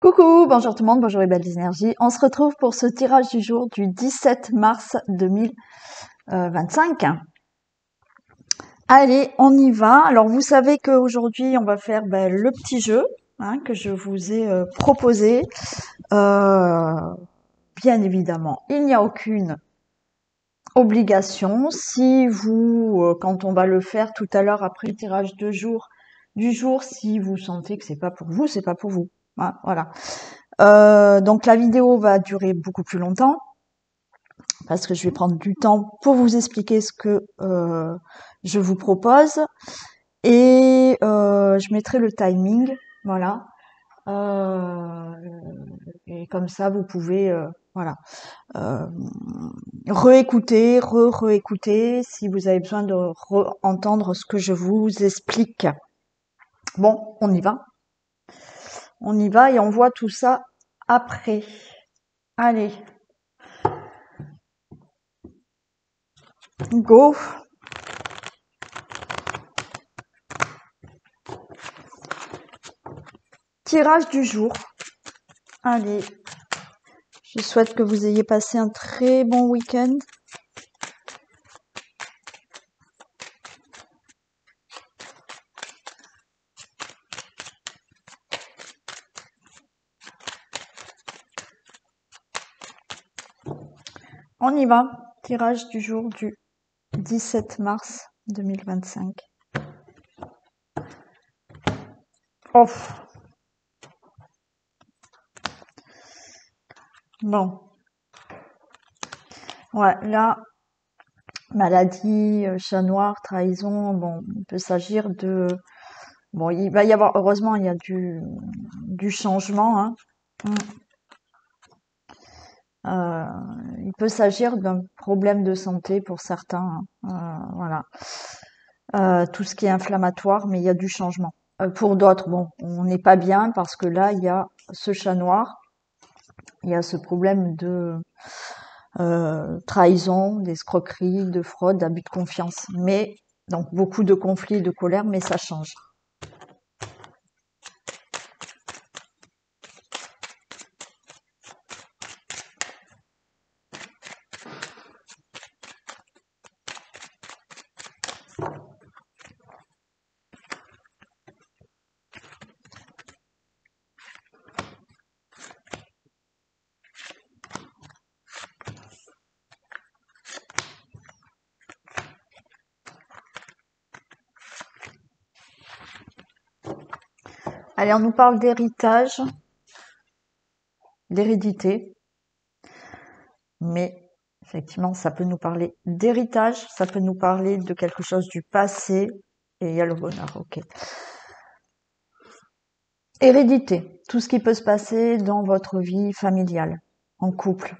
Coucou, bonjour tout le monde, bonjour les belles énergies. On se retrouve pour ce tirage du jour du 17 mars 2025. Allez, on y va. Alors vous savez qu'aujourd'hui on va faire le petit jeu que je vous ai proposé. Bien évidemment, il n'y a aucune obligation. Si vous, quand on va le faire tout à l'heure après le tirage du jour, si vous sentez que c'est pas pour vous, c'est pas pour vous. Hein, voilà. Donc la vidéo va durer beaucoup plus longtemps parce que je vais prendre du temps pour vous expliquer ce que je vous propose et je mettrai le timing, voilà. Et comme ça vous pouvez voilà réécouter, réécouter si vous avez besoin de entendre ce que je vous explique. Bon, on y va. On y va et on voit tout ça après. Allez. Go. Tirage du jour. Allez. Je souhaite que vous ayez passé un très bon week-end. On y va. Tirage du jour du 17 mars 2025. Off. Bon. Ouais, là, maladie, chat noir, trahison, bon, il peut s'agir de... Bon, il va y avoir, heureusement, il y a du changement. Hein. Il peut s'agir d'un problème de santé pour certains. Voilà. Tout ce qui est inflammatoire, mais il y a du changement. Pour d'autres, bon, on n'est pas bien parce que là, il y a ce chat noir, il y a ce problème de trahison, d'escroquerie, de fraude, d'abus de confiance. Mais, donc, beaucoup de conflits, de colère, mais ça change. Allez, on nous parle d'héritage, d'hérédité, mais effectivement, ça peut nous parler d'héritage, ça peut nous parler de quelque chose du passé, et il y a le bonheur, ok. Hérédité, tout ce qui peut se passer dans votre vie familiale, en couple,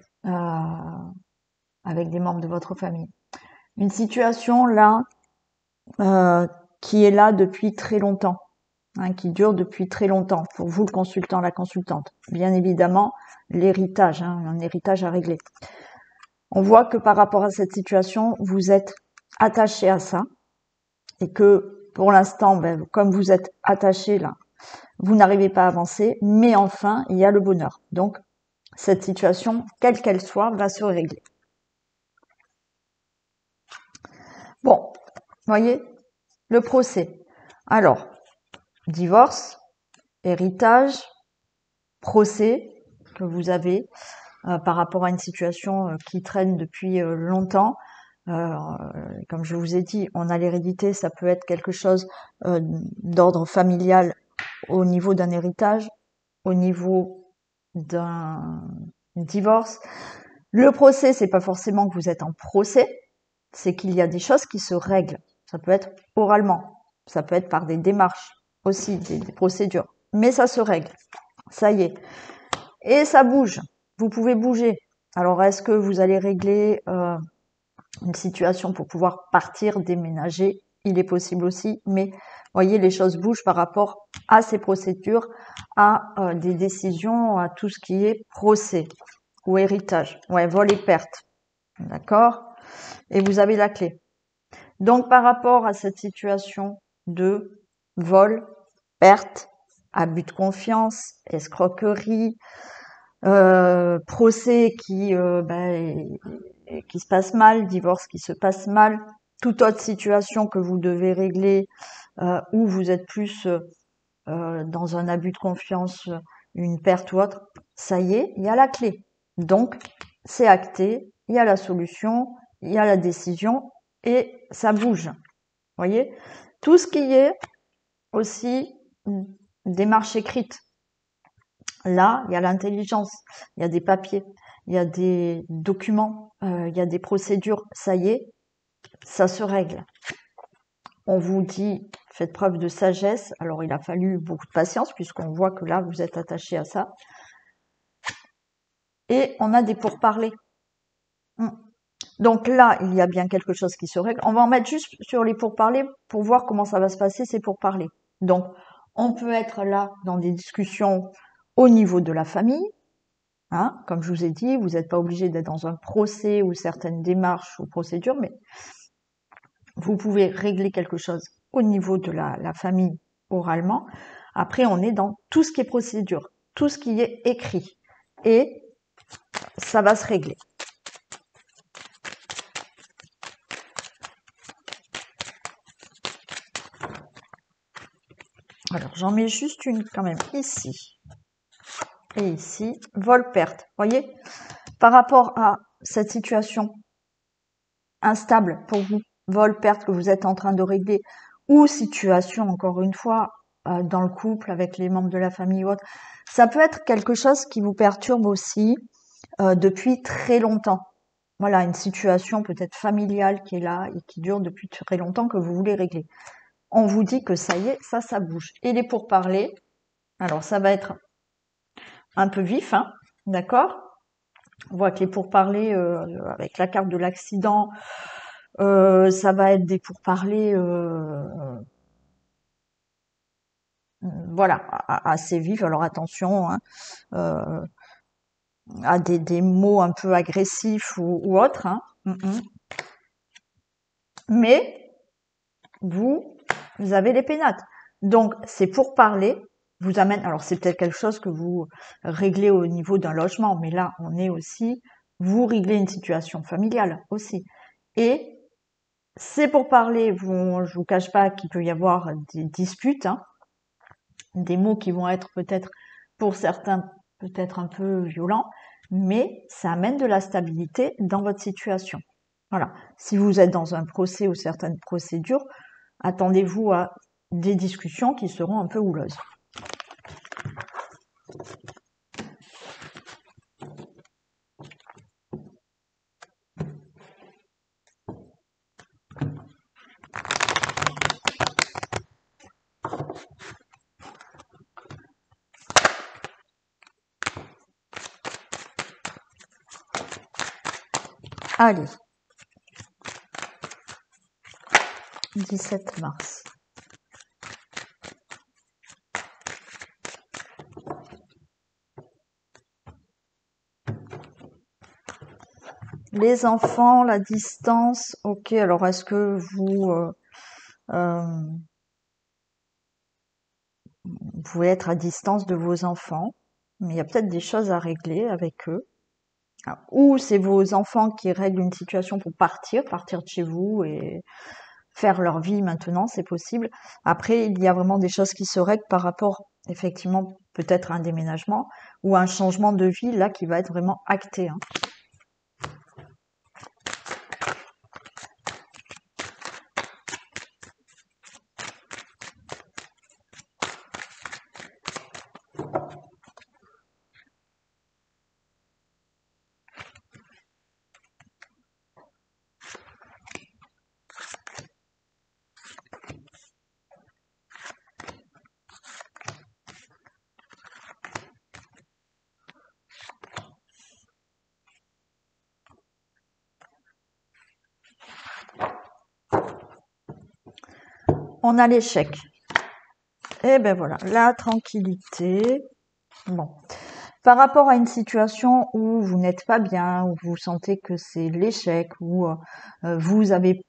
avec des membres de votre famille. Une situation là, qui est là depuis très longtemps. Qui dure depuis très longtemps, pour vous le consultant, la consultante. Bien évidemment, l'héritage, un héritage à régler. On voit que par rapport à cette situation, vous êtes attaché à ça, et que pour l'instant, comme vous êtes attaché là, vous n'arrivez pas à avancer, mais enfin, il y a le bonheur. Donc, cette situation, quelle qu'elle soit, va se régler. Bon, voyez, le procès. Alors, divorce, héritage, procès que vous avez par rapport à une situation qui traîne depuis longtemps. Comme je vous ai dit, on a l'hérédité, ça peut être quelque chose d'ordre familial au niveau d'un héritage, au niveau d'un divorce. Le procès, c'est pas forcément que vous êtes en procès, c'est qu'il y a des choses qui se règlent. Ça peut être oralement, ça peut être par des démarches aussi, des procédures, mais ça se règle. Ça y est. Et ça bouge. Vous pouvez bouger. Alors, est-ce que vous allez régler une situation pour pouvoir partir, déménager? Il est possible aussi, mais voyez, les choses bougent par rapport à ces procédures, à des décisions, à tout ce qui est procès ou héritage. Ouais, vol et perte. D'accord? Et vous avez la clé. Donc, par rapport à cette situation de vol, perte, abus de confiance, escroquerie, procès qui se passe mal, divorce qui se passe mal, toute autre situation que vous devez régler où vous êtes plus dans un abus de confiance, une perte ou autre, ça y est, il y a la clé. Donc, c'est acté, il y a la solution, il y a la décision et ça bouge. Voyez, tout ce qui est aussi démarche écrite. Là, il y a l'intelligence, il y a des papiers, il y a des documents, il y a des procédures. Ça y est, ça se règle. On vous dit, faites preuve de sagesse. Alors, il a fallu beaucoup de patience puisqu'on voit que là, vous êtes attaché à ça. Et on a des pourparlers. Donc là, il y a bien quelque chose qui se règle. On va en mettre juste sur les pourparlers pour voir comment ça va se passer, ces pourparlers. Donc, on peut être là dans des discussions au niveau de la famille. Hein, comme je vous ai dit, vous n'êtes pas obligé d'être dans un procès ou certaines démarches ou procédures, mais vous pouvez régler quelque chose au niveau de la famille oralement. Après, on est dans tout ce qui est procédure, tout ce qui est écrit. Et ça va se régler. Alors, j'en mets juste une quand même ici. Et ici, vol-perte. Voyez, par rapport à cette situation instable pour vous, vol-perte que vous êtes en train de régler, ou situation, encore une fois, dans le couple, avec les membres de la famille ou autre, ça peut être quelque chose qui vous perturbe aussi depuis très longtemps. Voilà, une situation peut-être familiale qui est là et qui dure depuis très longtemps que vous voulez régler. On vous dit que ça y est, ça bouge. Et les pourparlers, alors ça va être un peu vif, hein, d'accord? On voit que les pourparlers avec la carte de l'accident, ça va être des pourparlers voilà, assez vifs. Alors attention hein, à des mots un peu agressifs ou autres. Hein. Mais vous avez les pénates. Donc c'est pourparlers vous amène. Alors c'est peut-être quelque chose que vous réglez au niveau d'un logement, mais là on est aussi, vous réglez une situation familiale aussi. Et c'est pourparlers, je vous cache pas qu'il peut y avoir des disputes, hein, des mots qui vont être peut-être pour certains peut-être un peu violents, mais ça amène de la stabilité dans votre situation. Voilà. Si vous êtes dans un procès ou certaines procédures, attendez-vous à des discussions qui seront un peu houleuses. Allez, 17 mars. Les enfants, la distance, ok, alors est-ce que vous pouvez être à distance de vos enfants, mais il y a peut-être des choses à régler avec eux. Ou c'est vos enfants qui règlent une situation pour partir de chez vous et faire leur vie maintenant, c'est possible. Après, il y a vraiment des choses qui se règlent par rapport, effectivement, peut-être à un déménagement ou à un changement de vie, là, qui va être vraiment acté. Hein. On a l'échec. Et ben voilà, la tranquillité. Bon. Par rapport à une situation où vous n'êtes pas bien, où vous sentez que c'est l'échec, où vous avez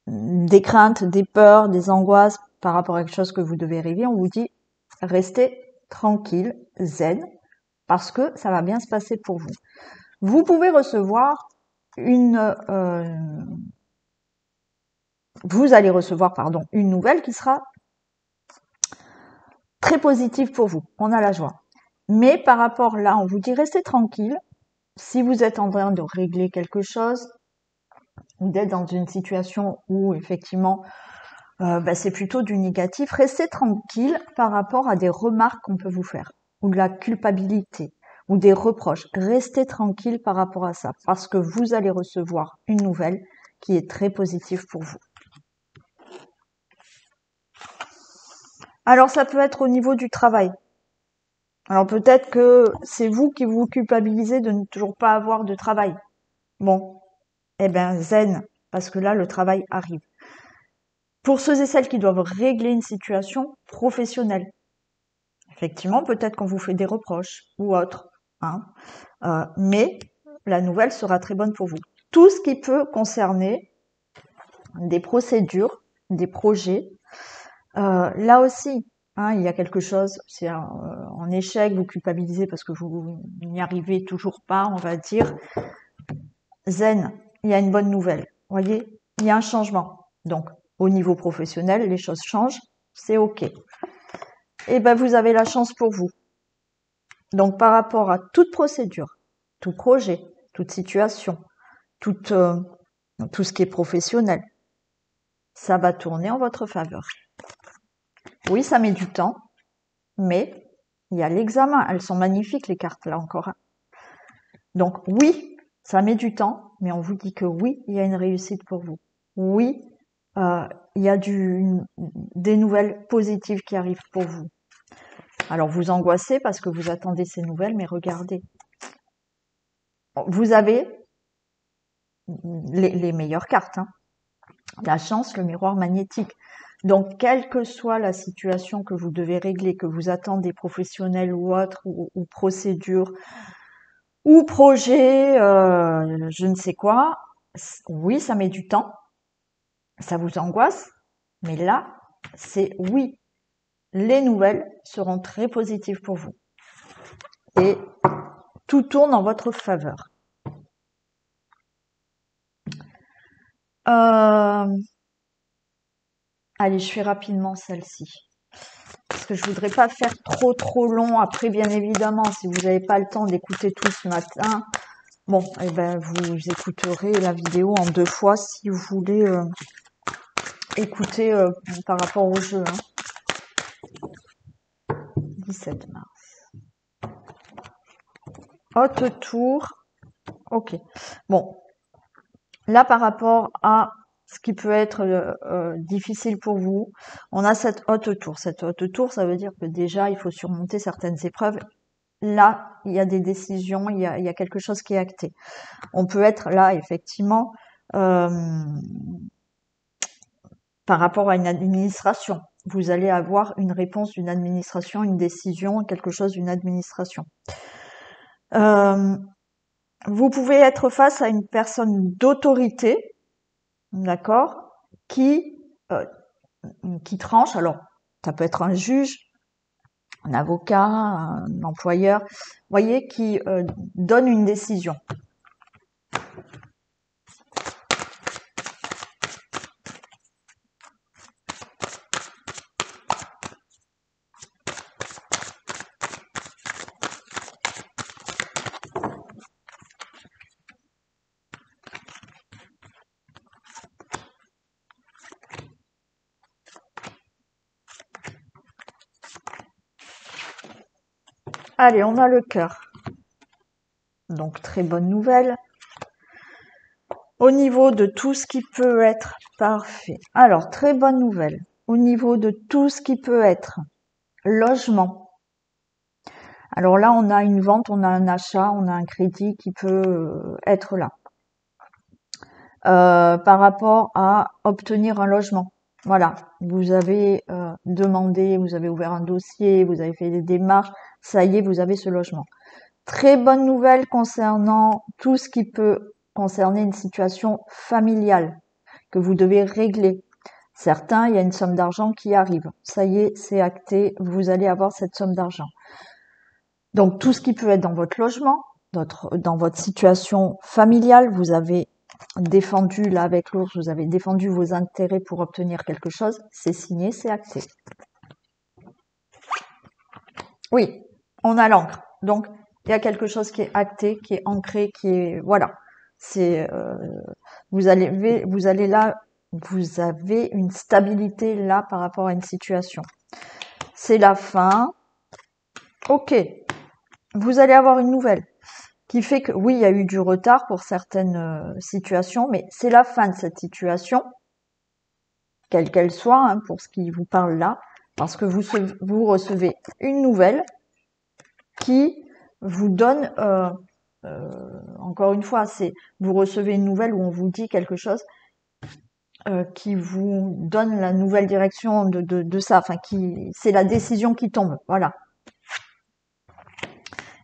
des craintes, des peurs, des angoisses par rapport à quelque chose que vous devez régler, on vous dit restez tranquille, zen, parce que ça va bien se passer pour vous. Vous pouvez recevoir vous allez recevoir, une nouvelle qui sera très positive pour vous. On a la joie. Mais par rapport là, on vous dit restez tranquille. Si vous êtes en train de régler quelque chose, ou d'être dans une situation où effectivement c'est plutôt du négatif, restez tranquille par rapport à des remarques qu'on peut vous faire, ou de la culpabilité, ou des reproches. Restez tranquille par rapport à ça, parce que vous allez recevoir une nouvelle qui est très positive pour vous. Alors ça peut être au niveau du travail. Alors peut-être que c'est vous qui vous culpabilisez de ne toujours pas avoir de travail. Bon, eh ben zen, parce que là le travail arrive. Pour ceux et celles qui doivent régler une situation professionnelle, effectivement, peut-être qu'on vous fait des reproches ou autre, hein, mais la nouvelle sera très bonne pour vous. Tout ce qui peut concerner des procédures, des projets, là aussi, hein, il y a quelque chose, c'est en échec, vous culpabilisez parce que vous n'y arrivez toujours pas, on va dire. Zen, il y a une bonne nouvelle. Vous voyez, il y a un changement. Donc, au niveau professionnel, les choses changent, c'est OK. Et ben, vous avez la chance pour vous. Donc, par rapport à toute procédure, tout projet, toute situation, tout ce qui est professionnel, ça va tourner en votre faveur. Oui, ça met du temps, mais il y a l'examen. Elles sont magnifiques, les cartes, là encore. Donc, oui, ça met du temps, mais on vous dit que oui, il y a une réussite pour vous. Oui, il y a des nouvelles positives qui arrivent pour vous. Alors, vous angoissez parce que vous attendez ces nouvelles, mais regardez. Vous avez les meilleures cartes, hein. La chance, le miroir magnétique. Donc, quelle que soit la situation que vous devez régler, que vous attendez professionnel ou autre, ou procédure, ou projet, je ne sais quoi, oui, ça met du temps, ça vous angoisse, mais là, c'est oui, les nouvelles seront très positives pour vous. Et tout tourne en votre faveur. Allez, je fais rapidement celle-ci. Parce que je voudrais pas faire trop long. Après, bien évidemment, si vous n'avez pas le temps d'écouter tout ce matin, bon, eh ben, vous écouterez la vidéo en 2 fois si vous voulez écouter par rapport au jeu. 17 mars. Haute tour. Ok. Bon. Là, par rapport à ce qui peut être difficile pour vous, on a cette haute tour. Cette haute tour, ça veut dire que déjà, il faut surmonter certaines épreuves. Là, il y a des décisions, il y a quelque chose qui est acté. On peut être là, effectivement, par rapport à une administration. Vous allez avoir une réponse d'une administration, une décision, quelque chose d'une administration. Vous pouvez être face à une personne d'autorité, d'accord, qui tranche. Alors, ça peut être un juge, un avocat, un employeur, vous voyez, qui donne une décision. Allez, on a le cœur. Donc, très bonne nouvelle. Au niveau de tout ce qui peut être parfait. Alors, très bonne nouvelle. Au niveau de tout ce qui peut être logement. Alors là, on a une vente, on a un achat, on a un crédit qui peut être là. Par rapport à obtenir un logement. Voilà, vous avez demandé, vous avez ouvert un dossier, vous avez fait des démarches, ça y est, vous avez ce logement. Très bonne nouvelle concernant tout ce qui peut concerner une situation familiale que vous devez régler. Certains, il y a une somme d'argent qui arrive. Ça y est, c'est acté, vous allez avoir cette somme d'argent. Donc, tout ce qui peut être dans votre logement, dans votre situation familiale, vous avez défendu, là, avec l'ours, vous avez défendu vos intérêts pour obtenir quelque chose, c'est signé, c'est acté. Oui, on a l'encre. Donc, il y a quelque chose qui est acté, qui est ancré, qui est, voilà. C'est, vous allez là, vous avez une stabilité là par rapport à une situation. C'est la fin. Ok. Vous allez avoir une nouvelle qui fait que, oui, il y a eu du retard pour certaines situations, mais c'est la fin de cette situation, quelle qu'elle soit, hein, pour ce qui vous parle là, parce que vous recevez une nouvelle qui vous donne, encore une fois, vous recevez une nouvelle où on vous dit quelque chose qui vous donne la nouvelle direction de ça, enfin c'est la décision qui tombe, voilà.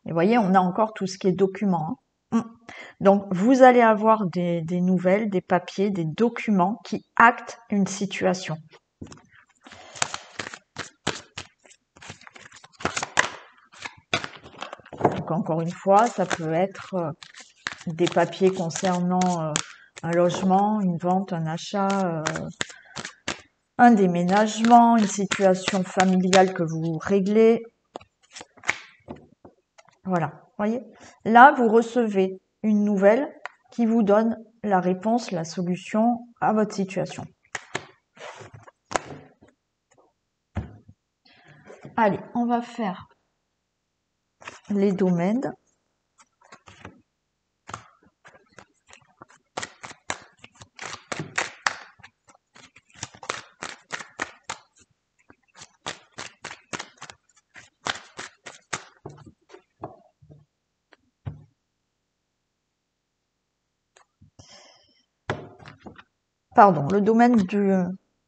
Et vous voyez, on a encore tout ce qui est document. Hein. Donc, vous allez avoir des nouvelles, des papiers, des documents qui actent une situation. Donc, encore une fois, ça peut être des papiers concernant un logement, une vente, un achat, un déménagement, une situation familiale que vous réglez. Voilà, voyez. Là, vous recevez une nouvelle qui vous donne la réponse, la solution à votre situation. Allez, on va faire les domaines. Pardon, le domaine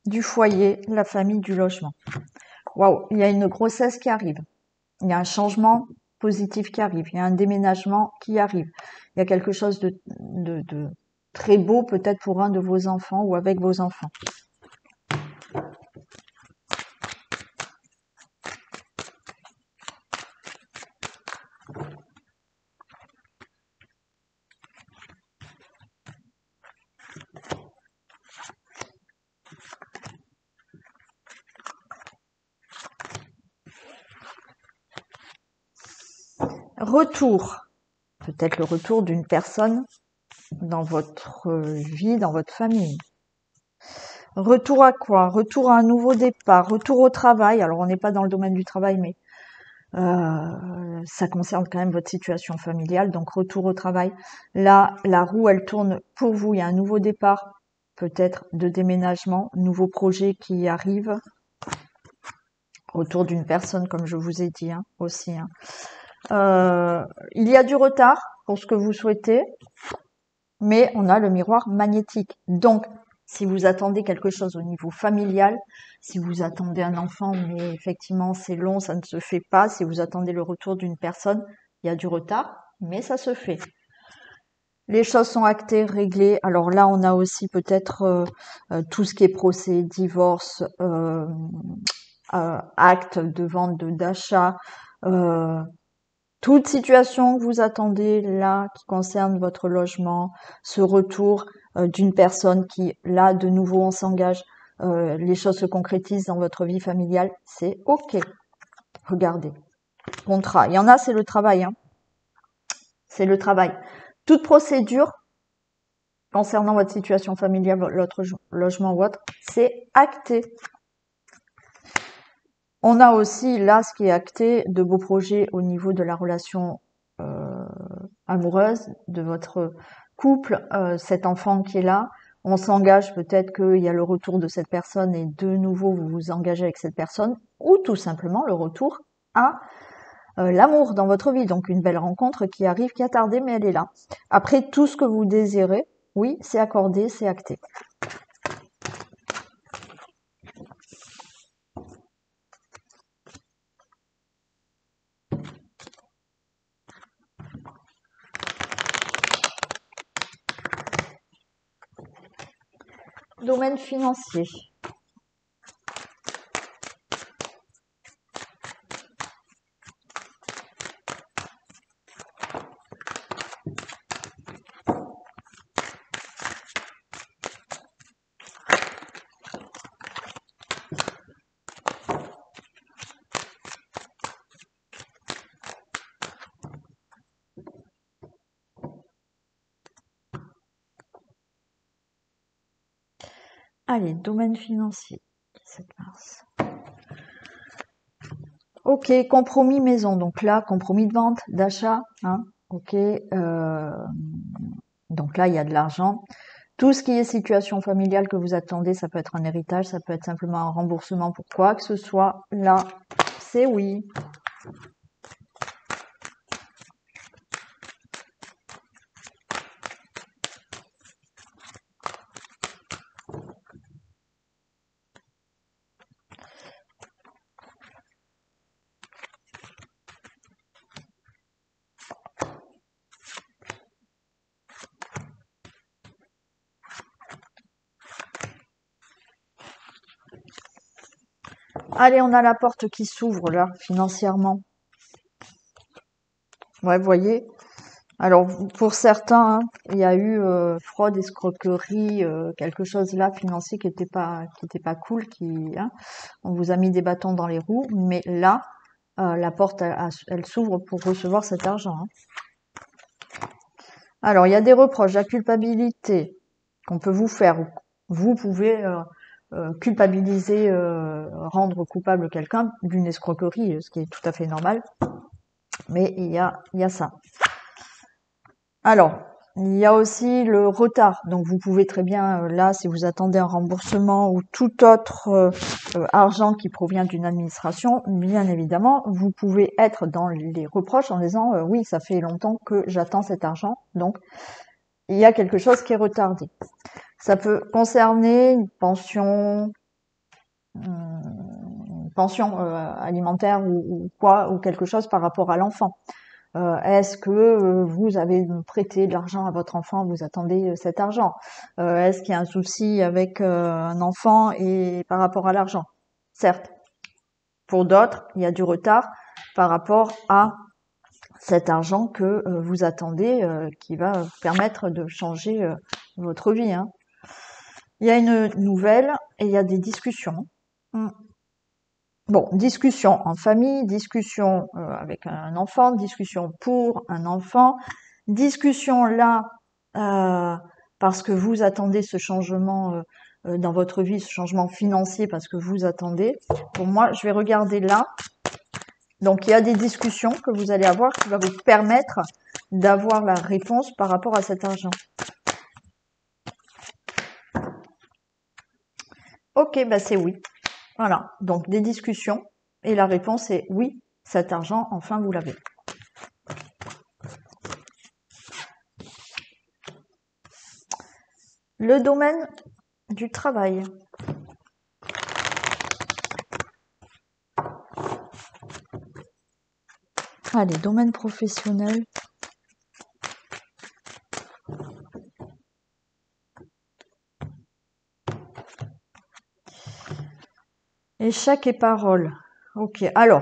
du foyer, la famille, du logement. Waouh, il y a une grossesse qui arrive. Il y a un changement positif qui arrive. Il y a un déménagement qui arrive. Il y a quelque chose de très beau peut-être pour un de vos enfants ou avec vos enfants. Retour. Peut-être le retour d'une personne dans votre vie, dans votre famille. Retour à quoi? Retour à un nouveau départ, retour au travail. Alors on n'est pas dans le domaine du travail, mais ça concerne quand même votre situation familiale. Donc retour au travail. Là, la roue, elle tourne pour vous. Il y a un nouveau départ, peut-être de déménagement, nouveau projet qui arrive. Retour d'une personne, comme je vous ai dit aussi. Il y a du retard pour ce que vous souhaitez, mais on a le miroir magnétique. Donc, si vous attendez quelque chose au niveau familial, si vous attendez un enfant, mais effectivement c'est long, ça ne se fait pas. Si vous attendez le retour d'une personne, il y a du retard, mais ça se fait. Les choses sont actées, réglées. Alors là, on a aussi peut-être tout ce qui est procès, divorce, acte de vente, d'achat, toute situation que vous attendez là qui concerne votre logement, ce retour d'une personne qui, là, de nouveau, on s'engage, les choses se concrétisent dans votre vie familiale, c'est OK. Regardez. Contrat. Il y en a, c'est le travail. Hein. C'est le travail. Toute procédure concernant votre situation familiale, votre logement ou autre, c'est acté. On a aussi là ce qui est acté, de beaux projets au niveau de la relation amoureuse, de votre couple, cet enfant qui est là. On s'engage, peut-être qu'il y a le retour de cette personne et de nouveau vous vous engagez avec cette personne, ou tout simplement le retour à l'amour dans votre vie. Donc une belle rencontre qui arrive, qui a tardé, mais elle est là. Après, tout ce que vous désirez, oui, c'est accordé, c'est acté. Domaine financier. Allez, domaine financier, 17 mars. Ok, compromis maison. Donc là, compromis de vente, d'achat. Hein, ok. Donc là, il y a de l'argent. Tout ce qui est situation familiale que vous attendez, ça peut être un héritage, ça peut être simplement un remboursement pour quoi que ce soit. Là, c'est oui. Allez, on a la porte qui s'ouvre là, financièrement. Ouais, vous voyez. Alors, pour certains, hein, il y a eu fraude, escroquerie, quelque chose là financier qui était pas cool, hein, on vous a mis des bâtons dans les roues, mais là, la porte, elle s'ouvre pour recevoir cet argent. Hein. Alors, il y a des reproches, la culpabilité qu'on peut vous faire. Vous pouvez culpabiliser, rendre coupable quelqu'un d'une escroquerie, ce qui est tout à fait normal. Mais il y a ça. Alors, il y a aussi le retard. Donc, vous pouvez très bien, là, si vous attendez un remboursement ou tout autre argent qui provient d'une administration, bien évidemment, vous pouvez être dans les reproches en disant oui, ça fait longtemps que j'attends cet argent. Donc, il y a quelque chose qui est retardé. Ça peut concerner une pension alimentaire ou quoi, ou quelque chose par rapport à l'enfant. Est-ce que vous avez prêté de l'argent à votre enfant, vous attendez cet argent? Est-ce qu'il y a un souci avec un enfant et par rapport à l'argent? Certes. Pour d'autres, il y a du retard par rapport à cet argent que vous attendez, qui va permettre de changer votre vie. Hein. Il y a une nouvelle et il y a des discussions. Bon, discussion en famille, discussion avec un enfant, discussion pour un enfant, discussion là parce que vous attendez ce changement dans votre vie, ce changement financier parce que vous attendez. Pour moi, je vais regarder là. Donc, il y a des discussions que vous allez avoir qui va vous permettre d'avoir la réponse par rapport à cet argent. Ok, bah c'est oui. Voilà, donc des discussions et la réponse est oui, cet argent, enfin vous l'avez. Le domaine du travail. Allez, domaine professionnel. Échec et parole. Ok, alors,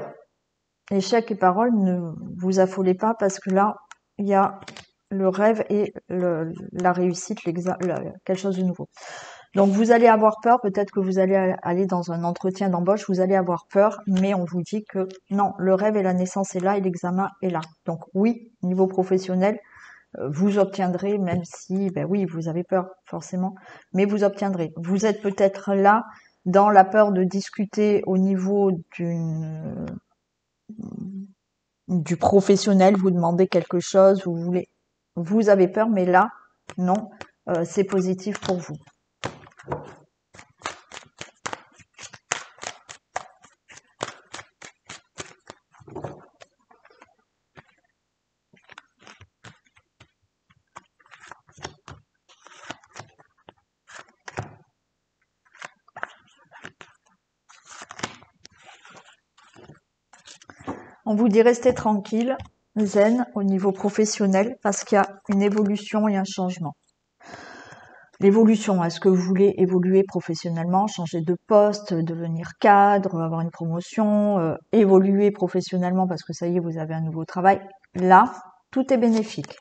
échec et parole, ne vous affolez pas parce que là, il y a le rêve et la réussite, quelque chose de nouveau. Donc, vous allez avoir peur, peut-être que vous allez aller dans un entretien d'embauche, vous allez avoir peur, mais on vous dit que non, le rêve et la naissance est là et l'examen est là. Donc, oui, niveau professionnel, vous obtiendrez, même si, ben oui, vous avez peur, forcément, mais vous obtiendrez. Vous êtes peut-être là dans la peur de discuter au niveau du professionnel, vous demandez quelque chose, vous avez peur, mais là, non, c'est positif pour vous. On vous dit restez tranquille, zen au niveau professionnel parce qu'il y a une évolution et un changement. L'évolution, est-ce que vous voulez évoluer professionnellement, changer de poste, devenir cadre, avoir une promotion, évoluer professionnellement parce que ça y est, vous avez un nouveau travail. Là, tout est bénéfique.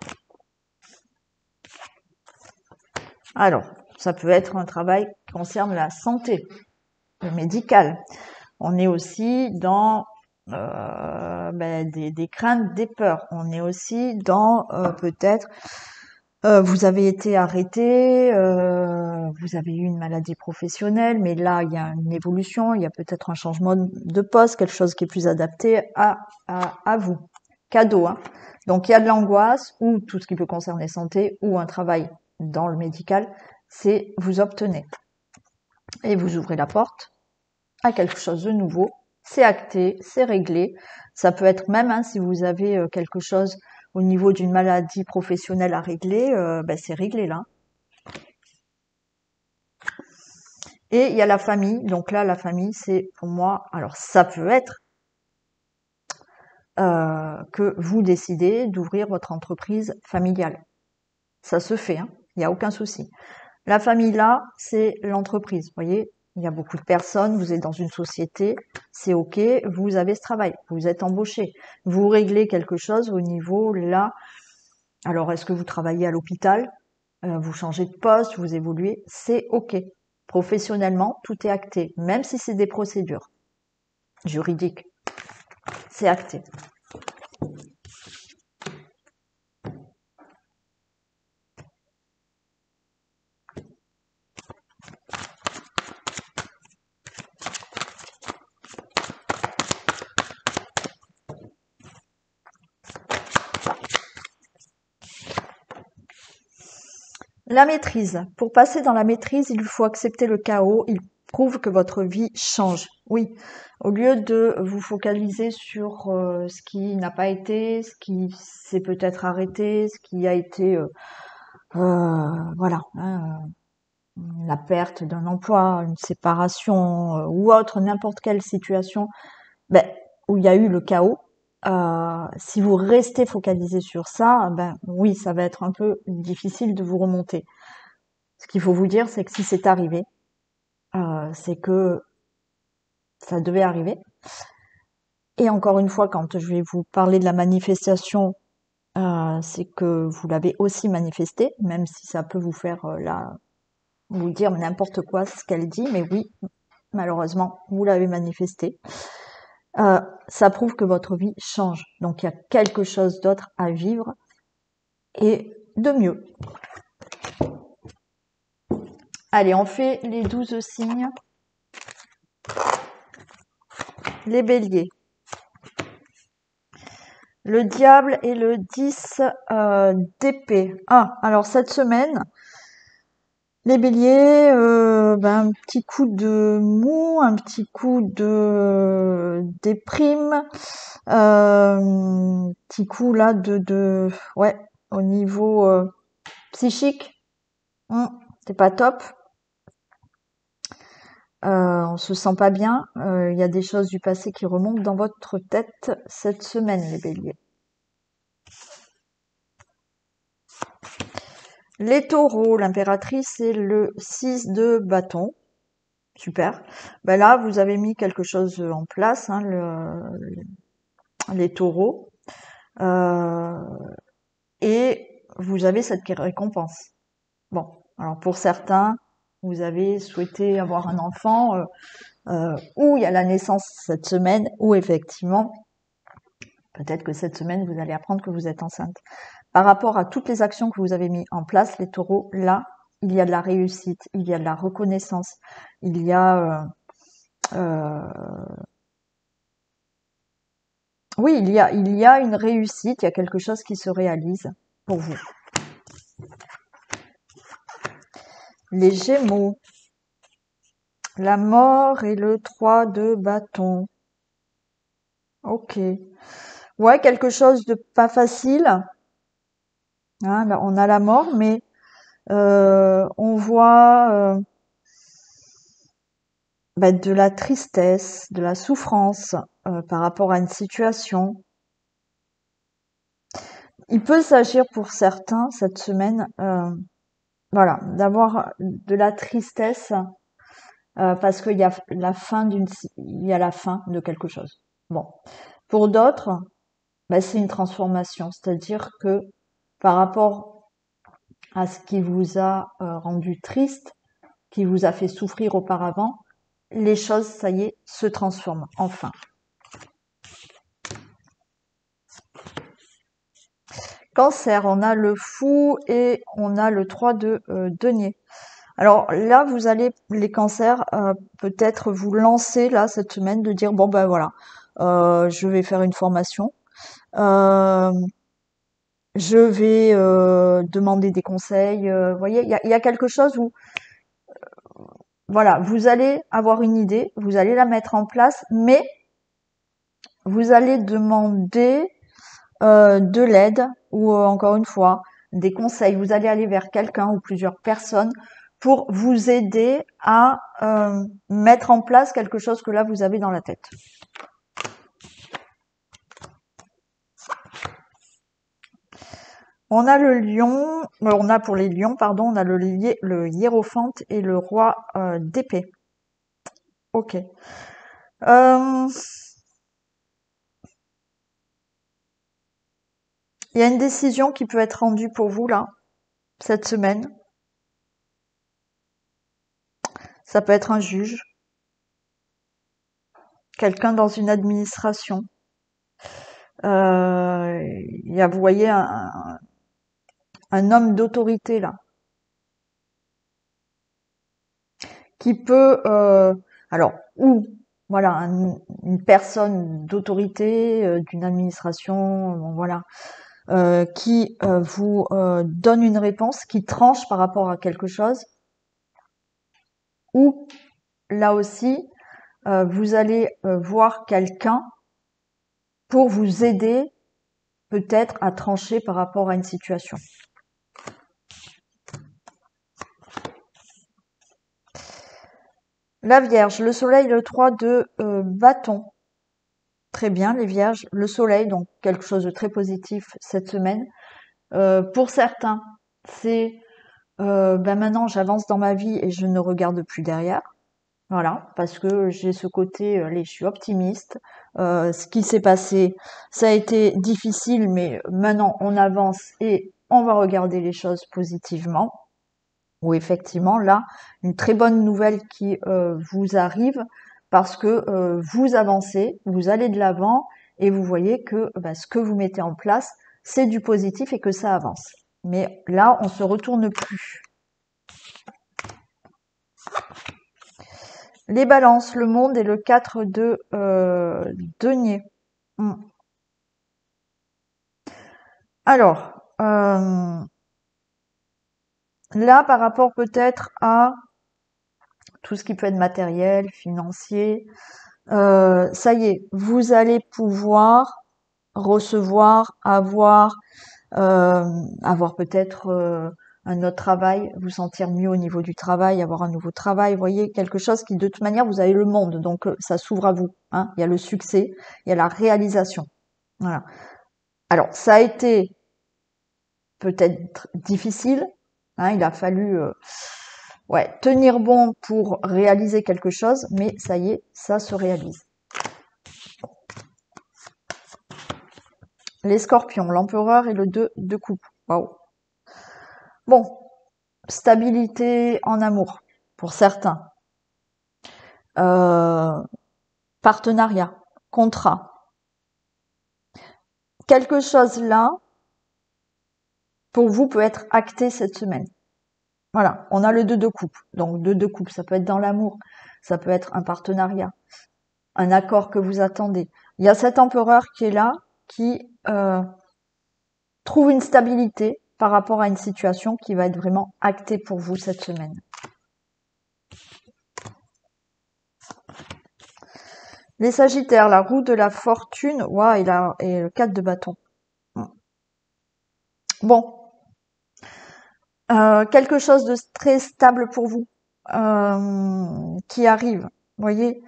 Alors, ça peut être un travail qui concerne la santé, le médical. On est aussi dans des craintes, des peurs. On est aussi dans peut-être Vous avez été arrêté, vous avez eu une maladie professionnelle, mais là, il y a une évolution, il y a peut-être un changement de poste, quelque chose qui est plus adapté à vous. Cadeau, hein. Donc, il y a de l'angoisse ou tout ce qui peut concerner santé ou un travail dans le médical, c'est vous obtenez. Et vous ouvrez la porte à quelque chose de nouveau. C'est acté, c'est réglé. Ça peut être même, hein, si vous avez quelque chose au niveau d'une maladie professionnelle à régler, c'est réglé là. Et il y a la famille. Donc là, la famille, c'est pour moi, alors ça peut être que vous décidez d'ouvrir votre entreprise familiale. Ça se fait, hein, il n'y a aucun souci. La famille là, c'est l'entreprise. Vous voyez, il y a beaucoup de personnes, vous êtes dans une société, c'est ok, vous avez ce travail, vous êtes embauché, vous réglez quelque chose au niveau là. Alors, est-ce que vous travaillez à l'hôpital, vous changez de poste, vous évoluez, c'est ok. Professionnellement, tout est acté, même si c'est des procédures juridiques, c'est acté. La maîtrise. Pour passer dans la maîtrise, il faut accepter le chaos. Il prouve que votre vie change. Oui. Au lieu de vous focaliser sur ce qui n'a pas été, ce qui s'est peut-être arrêté, ce qui a été, voilà, hein, la perte d'un emploi, une séparation ou autre, n'importe quelle situation, ben, où il y a eu le chaos. Si vous restez focalisé sur ça, ben oui, ça va être un peu difficile de vous remonter. Ce qu'il faut vous dire, c'est que si c'est arrivé, c'est que ça devait arriver. Et encore une fois, quand je vais vous parler de la manifestation, c'est que vous l'avez aussi manifesté, même si ça peut vous faire vous dire n'importe quoi ce qu'elle dit, mais oui, malheureusement, vous l'avez manifesté. Ça prouve que votre vie change. Donc il y a quelque chose d'autre à vivre et de mieux. Allez, on fait les 12 signes. Les béliers. Le diable et le 10 d'épée. Ah, alors cette semaine, les béliers, un petit coup de mou, un petit coup de déprime, petit coup là ouais, au niveau psychique, c'est pas top. On se sent pas bien. Il y a des choses du passé qui remontent dans votre tête cette semaine, les béliers. Les taureaux, l'impératrice, c'est le 6 de bâton. Super. Ben là, vous avez mis quelque chose en place, hein, les taureaux. Et vous avez cette récompense. Bon, alors pour certains, vous avez souhaité avoir un enfant, ou il y a la naissance cette semaine, ou effectivement, peut-être que cette semaine, vous allez apprendre que vous êtes enceinte. Par rapport à toutes les actions que vous avez mis en place, les taureaux, là, il y a de la réussite, il y a de la reconnaissance, il y a... oui, il y a une réussite, il y a quelque chose qui se réalise pour vous. Les Gémeaux. La mort et le 3 de bâton. Ok. Ouais, quelque chose de pas facile. Hein, là, on a la mort, mais on voit de la tristesse, de la souffrance par rapport à une situation. Il peut s'agir pour certains cette semaine, voilà, d'avoir de la tristesse parce qu'il y a la fin de quelque chose. Bon, pour d'autres, c'est une transformation, c'est-à-dire que par rapport à ce qui vous a rendu triste, qui vous a fait souffrir auparavant, les choses, ça y est, se transforment, enfin. Cancer, on a le fou et on a le 3 de denier. Alors là, vous allez, les cancers, peut-être vous lancer là cette semaine de dire, bon ben voilà, je vais faire une formation, euh, je vais demander des conseils. Vous voyez, il y a quelque chose où, voilà, vous allez avoir une idée, vous allez la mettre en place, mais vous allez demander de l'aide ou encore une fois des conseils. Vous allez aller vers quelqu'un ou plusieurs personnes pour vous aider à mettre en place quelque chose que là vous avez dans la tête. On a le lion, on a pour les lions, pardon, on a le hiérophante et le roi d'épée. Ok. Il y a une décision qui peut être rendue pour vous là, cette semaine. Ça peut être un juge, quelqu'un dans une administration. Il y a, vous voyez, un homme d'autorité là, qui peut, alors, ou voilà, une personne d'autorité d'une administration, bon, voilà, qui vous donne une réponse, qui tranche par rapport à quelque chose, ou là aussi, vous allez voir quelqu'un pour vous aider peut-être à trancher par rapport à une situation. La Vierge, le soleil, le 3 de bâton. Très bien, les Vierges. Le soleil, donc quelque chose de très positif cette semaine. Pour certains, c'est ben maintenant j'avance dans ma vie et je ne regarde plus derrière. Voilà, parce que j'ai ce côté, allez, je suis optimiste. Ce qui s'est passé, ça a été difficile, mais maintenant on avance et on va regarder les choses positivement. Ou effectivement, là, une très bonne nouvelle qui vous arrive parce que vous avancez, vous allez de l'avant et vous voyez que ce que vous mettez en place, c'est du positif et que ça avance. Mais là, on se retourne plus. Les balances, le monde et le 4 de denier. Alors, là, par rapport peut-être à tout ce qui peut être matériel, financier, ça y est, vous allez pouvoir recevoir, avoir peut-être un autre travail, vous sentir mieux au niveau du travail, avoir un nouveau travail, vous voyez, quelque chose qui de toute manière, vous avez le monde, donc ça s'ouvre à vous. Hein. Il y a le succès, il y a la réalisation. Voilà. Alors, ça a été peut-être difficile, hein, il a fallu tenir bon pour réaliser quelque chose, mais ça y est, ça se réalise. Les scorpions, l'empereur et le 2 de coupe. Waouh. Bon, stabilité en amour, pour certains. Partenariat, contrat. Quelque chose là, pour vous, peut être acté cette semaine. Voilà, on a le 2 de coupe. Donc 2 de coupe, ça peut être dans l'amour, ça peut être un partenariat, un accord que vous attendez. Il y a cet empereur qui est là, qui trouve une stabilité par rapport à une situation qui va être vraiment actée pour vous cette semaine. Les Sagittaires, la roue de la fortune, et le 4 de bâton. Bon, quelque chose de très stable pour vous qui arrive, vous voyez.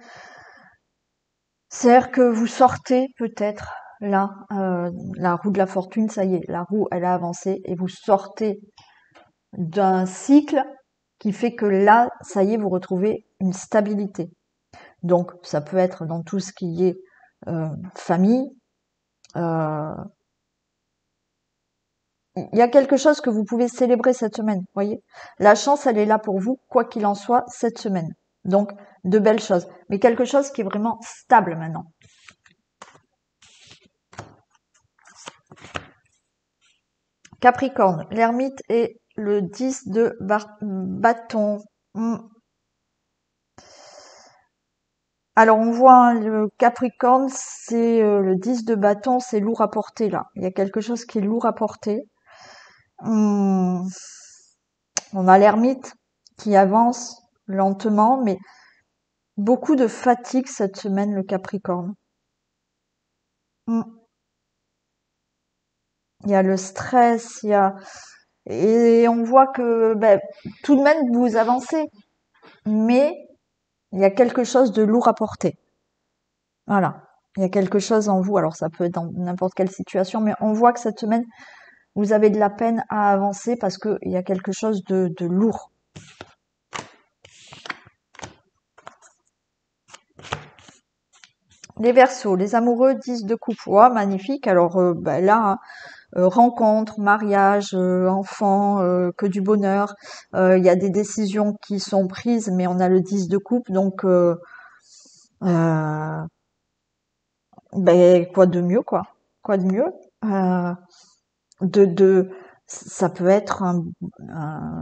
C'est-à-dire que vous sortez peut-être là, la roue de la fortune, ça y est, la roue elle a avancé et vous sortez d'un cycle qui fait que là, ça y est, vous retrouvez une stabilité. Donc ça peut être dans tout ce qui est famille. Il y a quelque chose que vous pouvez célébrer cette semaine, vous voyez. La chance, elle est là pour vous, quoi qu'il en soit, cette semaine. Donc, de belles choses. Mais quelque chose qui est vraiment stable maintenant. Capricorne, l'ermite et le 10 de bâton. Alors on voit hein, le Capricorne, c'est le 10 de bâton, c'est lourd à porter là. Il y a quelque chose qui est lourd à porter. On a l'ermite qui avance lentement, mais beaucoup de fatigue cette semaine, le Capricorne. Il y a le stress, et on voit que tout de même vous avancez, mais il y a quelque chose de lourd à porter. Voilà. Il y a quelque chose en vous, alors ça peut être dans n'importe quelle situation, mais on voit que cette semaine, vous avez de la peine à avancer parce qu'il y a quelque chose de lourd. Les Verseaux, les amoureux 10 de coupe. Oh, magnifique. Alors là, rencontre, mariage, enfant, que du bonheur. Il y a des décisions qui sont prises, mais on a le 10 de coupe, donc quoi de mieux, quoi. Quoi de mieux ça peut être un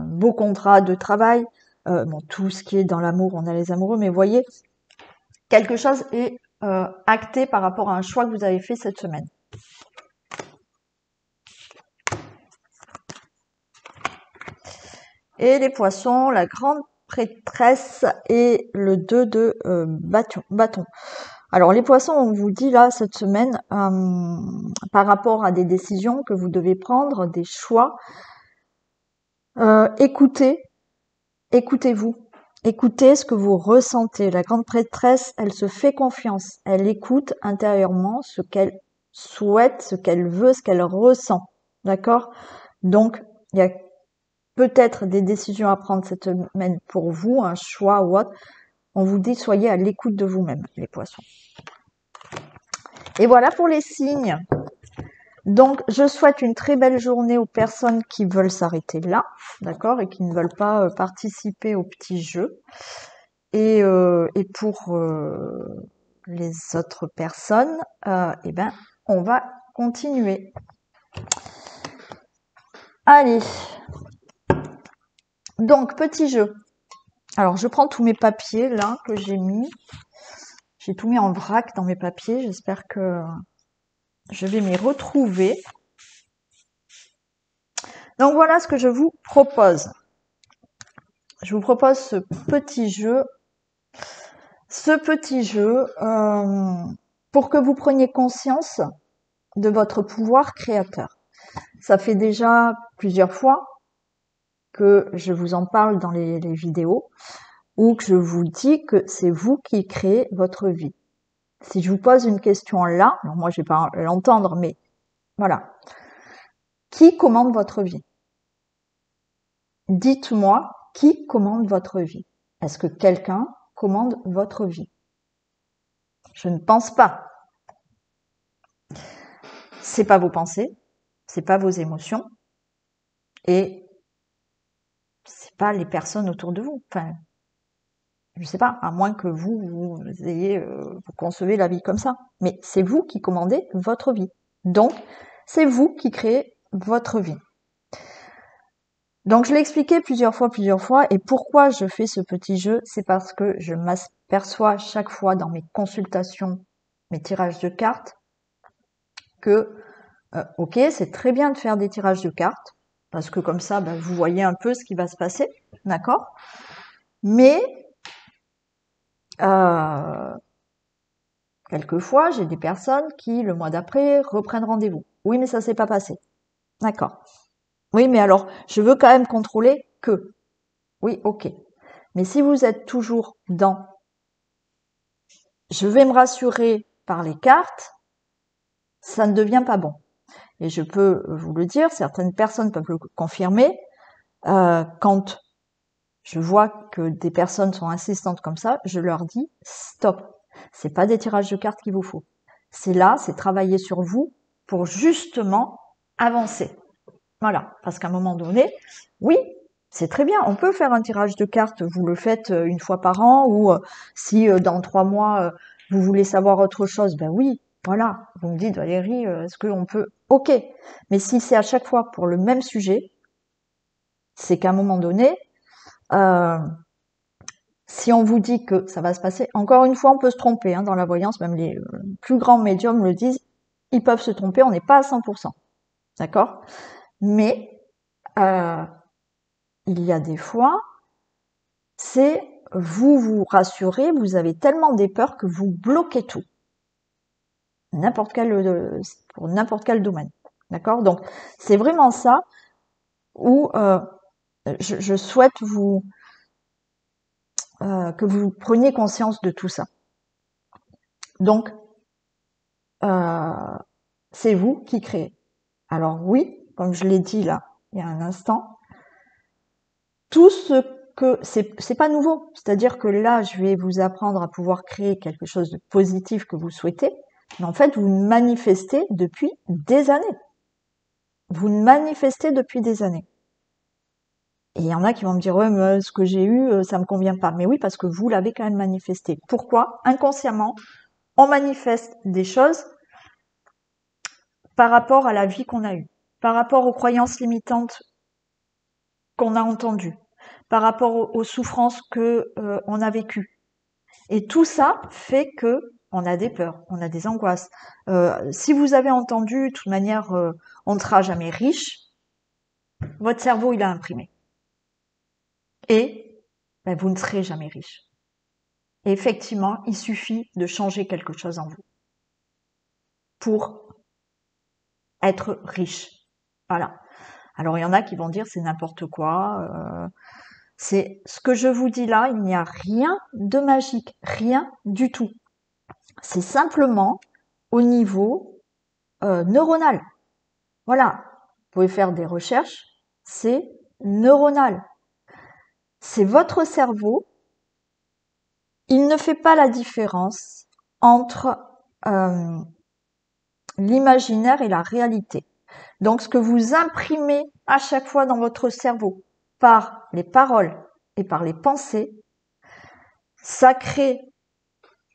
beau contrat de travail. Bon, tout ce qui est dans l'amour, on a les amoureux, mais vous voyez, quelque chose est acté par rapport à un choix que vous avez fait cette semaine. Et les Poissons, la grande prêtresse et le 2 de bâton. Alors les Poissons, on vous dit là cette semaine, par rapport à des décisions que vous devez prendre, des choix, écoutez-vous. Écoutez ce que vous ressentez. La grande prêtresse, elle se fait confiance. Elle écoute intérieurement ce qu'elle souhaite, ce qu'elle veut, ce qu'elle ressent. D'accord? Donc, il y a peut-être des décisions à prendre cette semaine pour vous, un choix ou autre. On vous dit, soyez à l'écoute de vous-même, les poissons. Et voilà pour les signes. Donc, je souhaite une très belle journée aux personnes qui veulent s'arrêter là, d'accord, et qui ne veulent pas participer au petit jeu. Et pour les autres personnes, on va continuer. Allez. Donc, petit jeu. Alors, je prends tous mes papiers là que j'ai mis. J'ai tout mis en vrac dans mes papiers. J'espère que je vais m'y retrouver. Donc, voilà ce que je vous propose. Je vous propose ce petit jeu. Pour que vous preniez conscience de votre pouvoir créateur. Ça fait déjà plusieurs fois que je vous en parle dans les vidéos, ou que je vous dis que c'est vous qui créez votre vie. Si je vous pose une question là, alors moi je vais pas l'entendre, mais voilà. Qui commande votre vie? Dites-moi, qui commande votre vie? Est-ce que quelqu'un commande votre vie? Je ne pense pas. C'est pas vos pensées, c'est pas vos émotions, et c'est pas les personnes autour de vous. Enfin, je sais pas, à moins que vous concevez la vie comme ça. Mais c'est vous qui commandez votre vie. Donc, c'est vous qui créez votre vie. Donc, je l'ai expliqué plusieurs fois. Et pourquoi je fais ce petit jeu? C'est parce que je m'aperçois chaque fois dans mes consultations, mes tirages de cartes, que, ok, c'est très bien de faire des tirages de cartes, parce que comme ça, vous voyez un peu ce qui va se passer, d'accord? Mais quelquefois, j'ai des personnes qui, le mois d'après, reprennent rendez-vous. Oui, mais ça s'est pas passé. D'accord. Oui, mais alors, je veux quand même contrôler que. Oui, ok. Mais si vous êtes toujours dans je vais me rassurer par les cartes, ça ne devient pas bon. Et je peux vous le dire, certaines personnes peuvent le confirmer, quand je vois que des personnes sont insistantes comme ça, je leur dis stop. C'est pas des tirages de cartes qu'il vous faut. C'est là, c'est travailler sur vous pour justement avancer. Voilà, parce qu'à un moment donné, oui, c'est très bien, on peut faire un tirage de cartes, vous le faites une fois par an, ou si dans 3 mois, vous voulez savoir autre chose, ben oui, voilà, vous me dites Valérie, est-ce qu'on peut... ok. Mais si c'est à chaque fois pour le même sujet, c'est qu'à un moment donné, si on vous dit que ça va se passer, encore une fois, on peut se tromper, hein, dans la voyance, même les plus grands médiums le disent, ils peuvent se tromper, on n'est pas à 100%, d'accord? Mais il y a des fois, c'est vous vous rassurez, vous avez tellement des peurs que vous bloquez tout, pour n'importe quel domaine, d'accord? Donc c'est vraiment ça où je souhaite que vous preniez conscience de tout ça. Donc c'est vous qui créez. Alors oui, comme je l'ai dit là il y a un instant, tout ce que c'est pas nouveau, c'est-à-dire que là je vais vous apprendre à pouvoir créer quelque chose de positif que vous souhaitez, mais en fait vous manifestez depuis des années. Vous manifestez depuis des années. Et il y en a qui vont me dire ouais mais ce que j'ai eu ça me convient pas. Mais oui parce que vous l'avez quand même manifesté. Pourquoi? Inconsciemment, on manifeste des choses par rapport à la vie qu'on a eue, par rapport aux croyances limitantes qu'on a entendues, par rapport aux souffrances que on a vécues. Et tout ça fait que on a des peurs, on a des angoisses. Si vous avez entendu, de toute manière, on ne sera jamais riche, votre cerveau il a imprimé. Et ben, vous ne serez jamais riche. Et effectivement, il suffit de changer quelque chose en vous pour être riche. Voilà. Alors il y en a qui vont dire c'est n'importe quoi. C'est ce que je vous dis là, il n'y a rien de magique, rien du tout. C'est simplement au niveau neuronal. Voilà. Vous pouvez faire des recherches, c'est neuronal. C'est votre cerveau. Il ne fait pas la différence entre l'imaginaire et la réalité. Donc, ce que vous imprimez à chaque fois dans votre cerveau par les paroles et par les pensées, ça crée,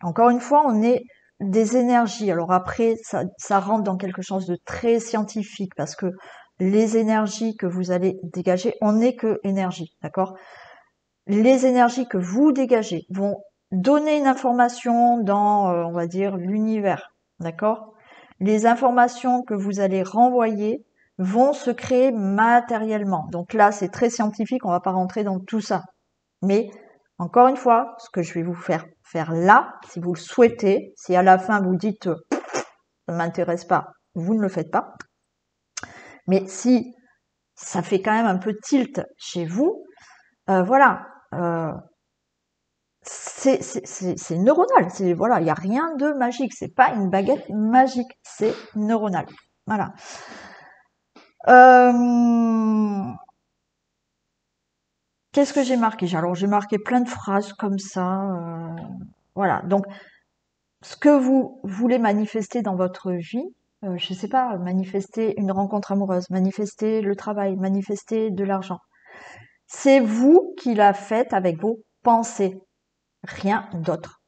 encore une fois, on est des énergies. Alors après, ça rentre dans quelque chose de très scientifique parce que les énergies que vous allez dégager, on n'est que énergie, d'accord? Les énergies que vous dégagez vont donner une information dans, on va dire, l'univers, d'accord? Les informations que vous allez renvoyer vont se créer matériellement. Donc là, c'est très scientifique, on va pas rentrer dans tout ça. Mais encore une fois, ce que je vais vous faire là, si vous le souhaitez, si à la fin vous dites ça ne m'intéresse pas, vous ne le faites pas. Mais si ça fait quand même un peu tilt chez vous, voilà, c'est neuronal. C'est voilà, il y a rien de magique. C'est pas une baguette magique, c'est neuronal. Voilà. Qu'est-ce que j'ai marqué? Alors j'ai marqué plein de phrases comme ça. Voilà. Donc ce que vous voulez manifester dans votre vie, je sais pas, manifester une rencontre amoureuse, manifester le travail, manifester de l'argent. C'est vous qui la faites avec vos pensées, rien d'autre.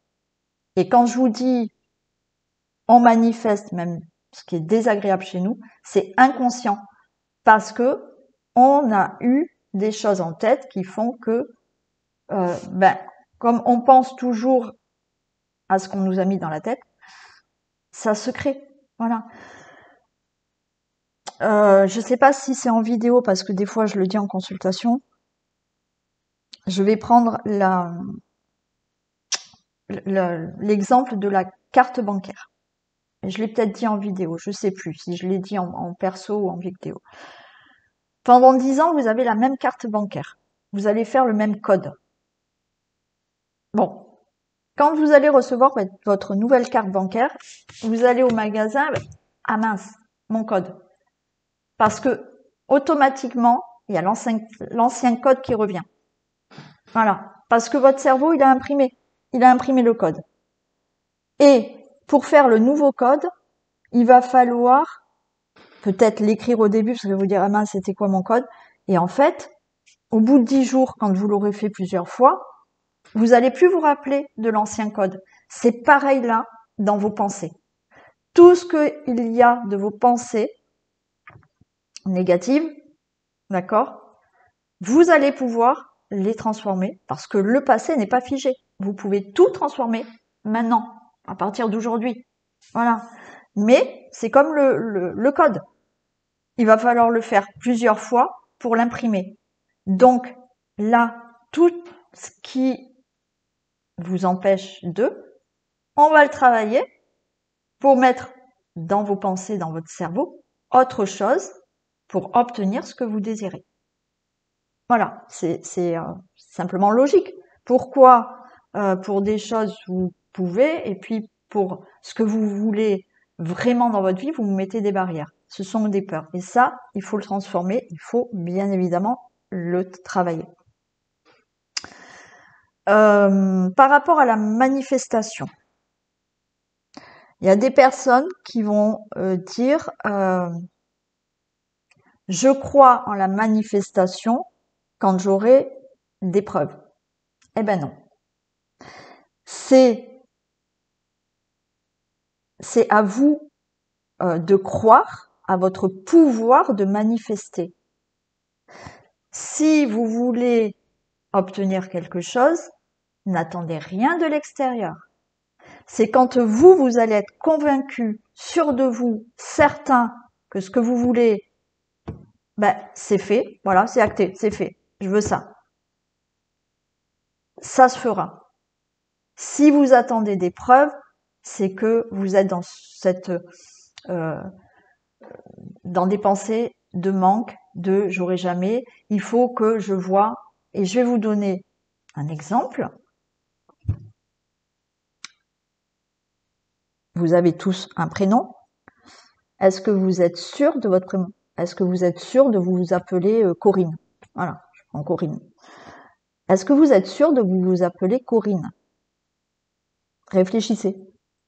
Et quand je vous dis on manifeste même ce qui est désagréable chez nous, c'est inconscient parce que on a eu des choses en tête qui font que, comme on pense toujours à ce qu'on nous a mis dans la tête, ça se crée. Voilà. Je sais pas si c'est en vidéo parce que des fois je le dis en consultation. Je vais prendre l'exemple de la carte bancaire. Je l'ai peut-être dit en vidéo, je sais plus si je l'ai dit en perso ou en vidéo. Pendant 10 ans, vous avez la même carte bancaire. Vous allez faire le même code. Bon. Quand vous allez recevoir votre nouvelle carte bancaire, vous allez au magasin, ah mince, mon code. Parce que, automatiquement, il y a l'ancien code qui revient. Voilà. Parce que votre cerveau, il a imprimé le code. Et, pour faire le nouveau code, il va falloir peut-être l'écrire au début, parce que vous dire, ah mince, c'était quoi mon code? Et en fait, au bout de 10 jours, quand vous l'aurez fait plusieurs fois, vous allez plus vous rappeler de l'ancien code. C'est pareil là, dans vos pensées. Tout ce qu'il y a de vos pensées négatives, d'accord? Vous allez pouvoir les transformer parce que le passé n'est pas figé. Vous pouvez tout transformer maintenant, à partir d'aujourd'hui. Voilà. Mais c'est comme le code. Il va falloir le faire plusieurs fois pour l'imprimer. Donc là, tout ce qui vous empêche on va le travailler pour mettre dans vos pensées, dans votre cerveau, autre chose pour obtenir ce que vous désirez. Voilà, c'est simplement logique. Pourquoi pour des choses vous pouvez et puis pour ce que vous voulez vraiment dans votre vie, vous vous mettez des barrières. Ce sont des peurs. Et ça, il faut le transformer, il faut bien évidemment le travailler. Par rapport à la manifestation, il y a des personnes qui vont dire je crois en la manifestation quand j'aurai des preuves. Eh ben non. C'est à vous de croire à votre pouvoir de manifester. Si vous voulez obtenir quelque chose, n'attendez rien de l'extérieur. C'est quand vous allez être convaincu, sûr de vous, certain que ce que vous voulez, ben, c'est fait, voilà, c'est acté, c'est fait, je veux ça. Ça se fera. Si vous attendez des preuves, c'est que vous êtes dans des pensées de manque, de j'aurai jamais, il faut que je vois, et je vais vous donner un exemple. Vous avez tous un prénom. Est-ce que vous êtes sûr de votre prénom? Est-ce que vous êtes sûr de vous appeler Corinne? Voilà, je prends Corinne. Est-ce que vous êtes sûr de vous appeler Corinne? Réfléchissez.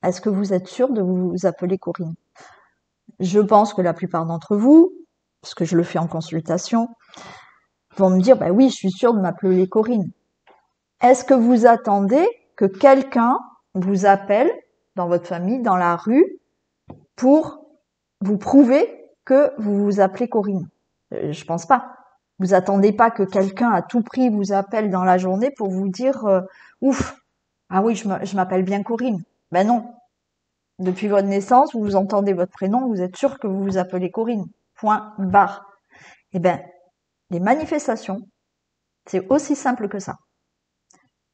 Est-ce que vous êtes sûr de vous appeler Corinne? Je pense que la plupart d'entre vous, parce que je le fais en consultation, vont me dire, bah oui, je suis sûre de m'appeler Corinne. Est-ce que vous attendez que quelqu'un vous appelle dans votre famille, dans la rue, pour vous prouver que vous vous appelez Corinne? Je pense pas. Vous attendez pas que quelqu'un à tout prix vous appelle dans la journée pour vous dire ouf, ah oui, je m'appelle bien Corinne. Ben non. Depuis votre naissance, vous entendez votre prénom, vous êtes sûr que vous vous appelez Corinne. Point barre. Eh ben, les manifestations, c'est aussi simple que ça.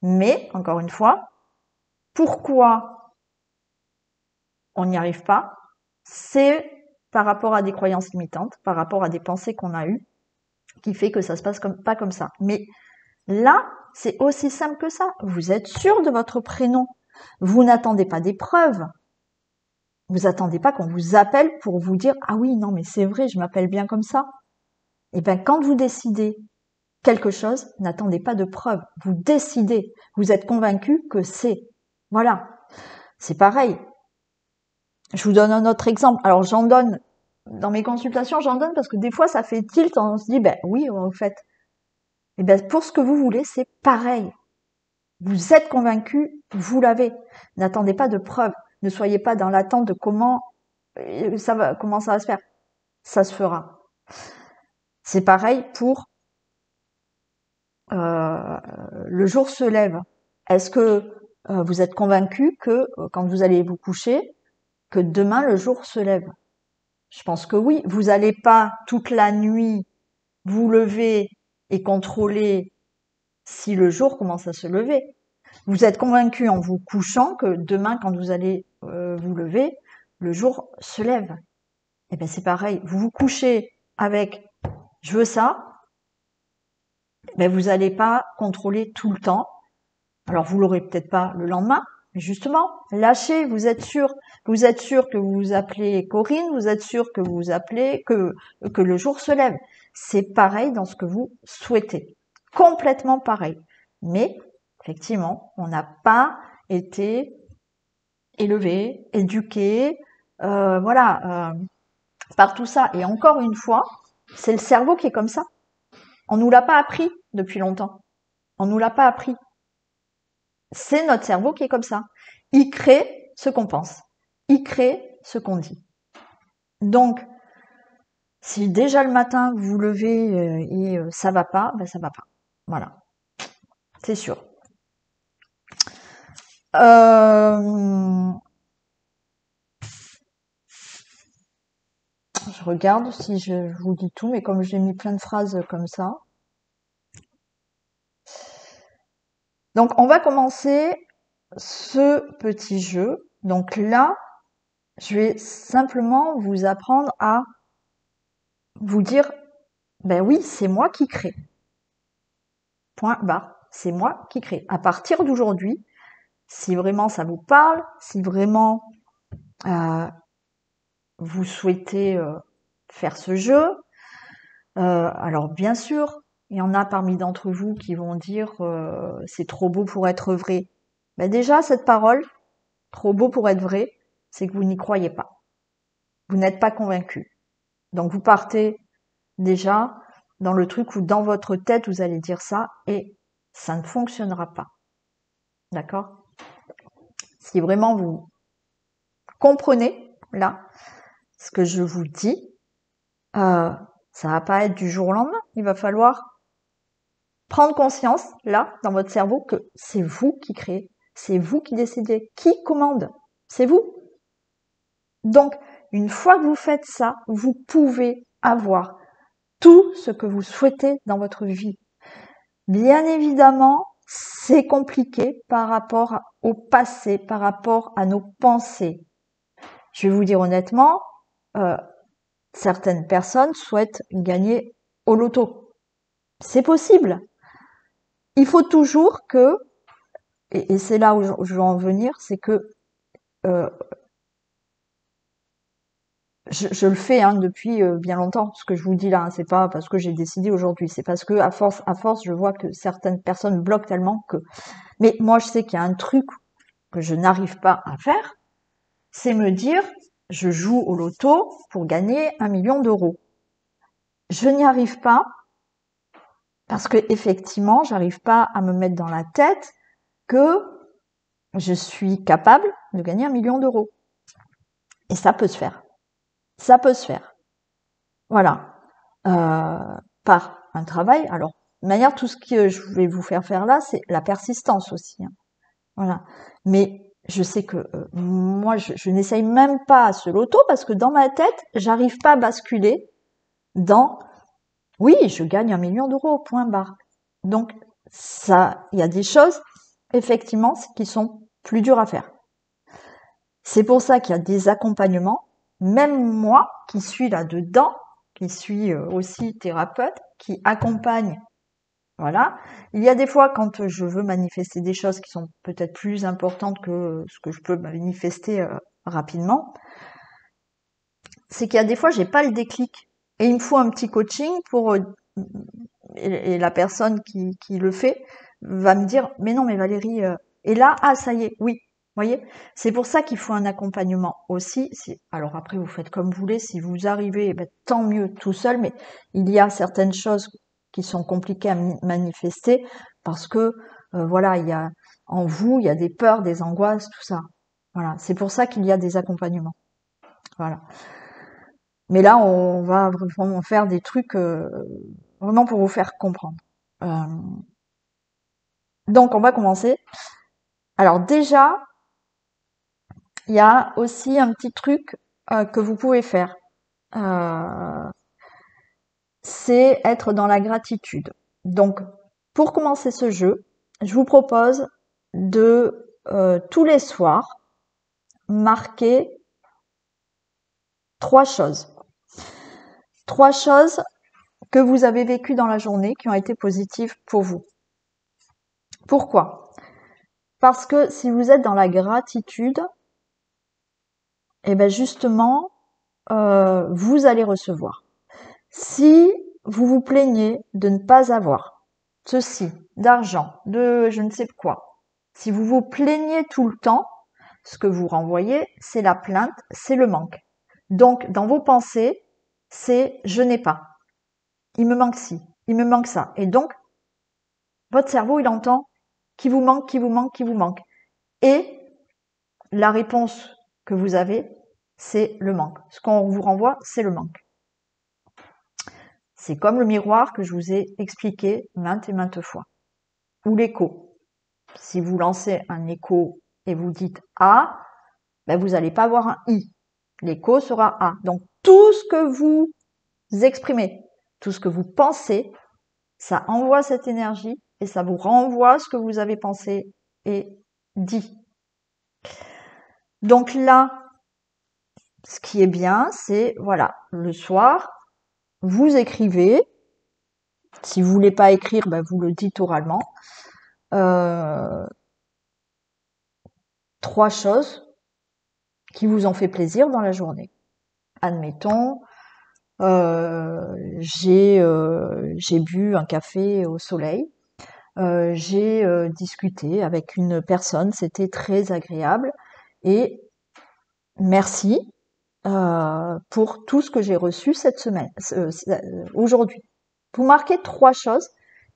Mais, encore une fois, pourquoi on n'y arrive pas? C'est par rapport à des croyances limitantes, par rapport à des pensées qu'on a eues, qui fait que ça se passe pas comme ça. Mais là, c'est aussi simple que ça. Vous êtes sûr de votre prénom. Vous n'attendez pas des preuves. Vous attendez pas qu'on vous appelle pour vous dire ah oui, non, mais c'est vrai, je m'appelle bien comme ça. Et bien, quand vous décidez quelque chose, n'attendez pas de preuves. Vous décidez. Vous êtes convaincu que c'est. Voilà. C'est pareil. Je vous donne un autre exemple. Alors, j'en donne, dans mes consultations, j'en donne parce que des fois, ça fait tilt. On se dit, ben oui, en fait. Et ben, pour ce que vous voulez, c'est pareil. Vous êtes convaincu, vous l'avez. N'attendez pas de preuves. Ne soyez pas dans l'attente de comment ça va se faire. Ça se fera. C'est pareil pour le jour se lève. Est-ce que vous êtes convaincu que quand vous allez vous coucher, que demain le jour se lève? Je pense que oui. Vous n'allez pas toute la nuit vous lever et contrôler si le jour commence à se lever. Vous êtes convaincu en vous couchant que demain, quand vous allez vous lever, le jour se lève. Eh bien, c'est pareil. Vous vous couchez avec « je veux ça », ben vous n'allez pas contrôler tout le temps. Alors, vous l'aurez peut-être pas le lendemain, mais justement, lâchez, vous êtes sûr que vous vous appelez Corinne, vous êtes sûr que vous vous appelez, que le jour se lève. C'est pareil dans ce que vous souhaitez. Complètement pareil. Mais, effectivement, on n'a pas été élevé, éduqué, voilà, par tout ça. Et encore une fois, c'est le cerveau qui est comme ça. On nous l'a pas appris depuis longtemps. On nous l'a pas appris. C'est notre cerveau qui est comme ça. Il crée ce qu'on pense. Il crée ce qu'on dit. Donc, Si déjà le matin vous vous levez et ça va pas, ben ça va pas. Voilà, c'est sûr. Je regarde si je vous dis tout, mais comme j'ai mis plein de phrases comme ça. Donc on va commencer ce petit jeu. Donc là, je vais simplement vous apprendre à vous dire, ben oui, c'est moi qui crée. Point barre. C'est moi qui crée. À partir d'aujourd'hui, si vraiment ça vous parle, si vraiment vous souhaitez faire ce jeu, alors bien sûr, il y en a parmi d'entre vous qui vont dire c'est trop beau pour être vrai. Ben déjà, cette parole, trop beau pour être vrai, c'est que vous n'y croyez pas. Vous n'êtes pas convaincu. Donc vous partez déjà dans le truc où dans votre tête vous allez dire ça et ça ne fonctionnera pas. D'accord? Si vraiment vous comprenez là ce que je vous dis, ça va pas être du jour au lendemain. Il va falloir prendre conscience là dans votre cerveau que c'est vous qui créez, c'est vous qui décidez, qui commande, c'est vous. Donc une fois que vous faites ça, vous pouvez avoir tout ce que vous souhaitez dans votre vie. Bien évidemment, c'est compliqué par rapport au passé, par rapport à nos pensées. Je vais vous dire honnêtement, certaines personnes souhaitent gagner au loto. C'est possible. Il faut toujours que, et c'est là où je veux en venir, c'est que euh, je le fais depuis bien longtemps. Ce que je vous dis là, c'est pas parce que j'ai décidé aujourd'hui, c'est parce que à force, je vois que certaines personnes bloquent tellement que. Mais moi, je sais qu'il y a un truc que je n'arrive pas à faire, c'est me dire, je joue au loto pour gagner 1 million d'euros. Je n'y arrive pas parce que effectivement, j'arrive pas à me mettre dans la tête que je suis capable de gagner 1 million d'euros. Et ça peut se faire. Ça peut se faire. Voilà. Par un travail. Alors, de manière, tout ce que je vais vous faire là, c'est la persistance aussi. Hein. Voilà. Mais je sais que moi, je n'essaye même pas ce loto parce que dans ma tête, j'arrive pas à basculer dans oui, je gagne 1 million d'euros, point barre. Donc, ça, il y a des choses, effectivement, qui sont plus dures à faire. C'est pour ça qu'il y a des accompagnements. Même moi, qui suis là-dedans, qui suis aussi thérapeute, qui accompagne, voilà. Il y a des fois, quand je veux manifester des choses qui sont peut-être plus importantes que ce que je peux manifester rapidement, c'est qu'il y a des fois, j'ai pas le déclic. Et il me faut un petit coaching pour et la personne qui le fait va me dire mais non mais Valérie et là ah ça y est oui voyez c'est pour ça qu'il faut un accompagnement aussi alors après vous faites comme vous voulez si vous arrivez ben, tant mieux tout seul mais il y a certaines choses qui sont compliquées à manifester parce que voilà il y a en vous il y a des peurs des angoisses tout ça voilà c'est pour ça qu'il y a des accompagnements voilà mais là on va vraiment faire des trucs vraiment pour vous faire comprendre. Euh, donc on va commencer. Alors déjà, il y a aussi un petit truc que vous pouvez faire. Euh, c'est être dans la gratitude. Donc pour commencer ce jeu, je vous propose de tous les soirs marquer 3 choses. 3 choses que vous avez vécues dans la journée qui ont été positives pour vous. Pourquoi? Parce que si vous êtes dans la gratitude, et ben justement, vous allez recevoir. Si vous vous plaignez de ne pas avoir ceci, d'argent, de je ne sais quoi, si vous vous plaignez tout le temps, ce que vous renvoyez, c'est la plainte, c'est le manque. Donc, dans vos pensées, c'est je n'ai pas. Il me manque ci, il me manque ça. Et donc, votre cerveau, il entend qui vous manque, qui vous manque, qui vous manque. Et la réponse que vous avez, c'est le manque. Ce qu'on vous renvoie, c'est le manque. C'est comme le miroir que je vous ai expliqué maintes et maintes fois. Ou l'écho. Si vous lancez un écho et vous dites A, ben vous n'allez pas avoir un I. L'écho sera A. Donc tout ce que vous exprimez, tout ce que vous pensez, ça envoie cette énergie et ça vous renvoie ce que vous avez pensé et dit. Donc là, ce qui est bien, c'est, voilà, le soir, vous écrivez. Si vous voulez pas écrire, ben vous le dites oralement. 3 choses qui vous ont fait plaisir dans la journée. Admettons, j'ai bu un café au soleil. J'ai discuté avec une personne, c'était très agréable. Et merci pour tout ce que j'ai reçu cette semaine, aujourd'hui. Vous marquez 3 choses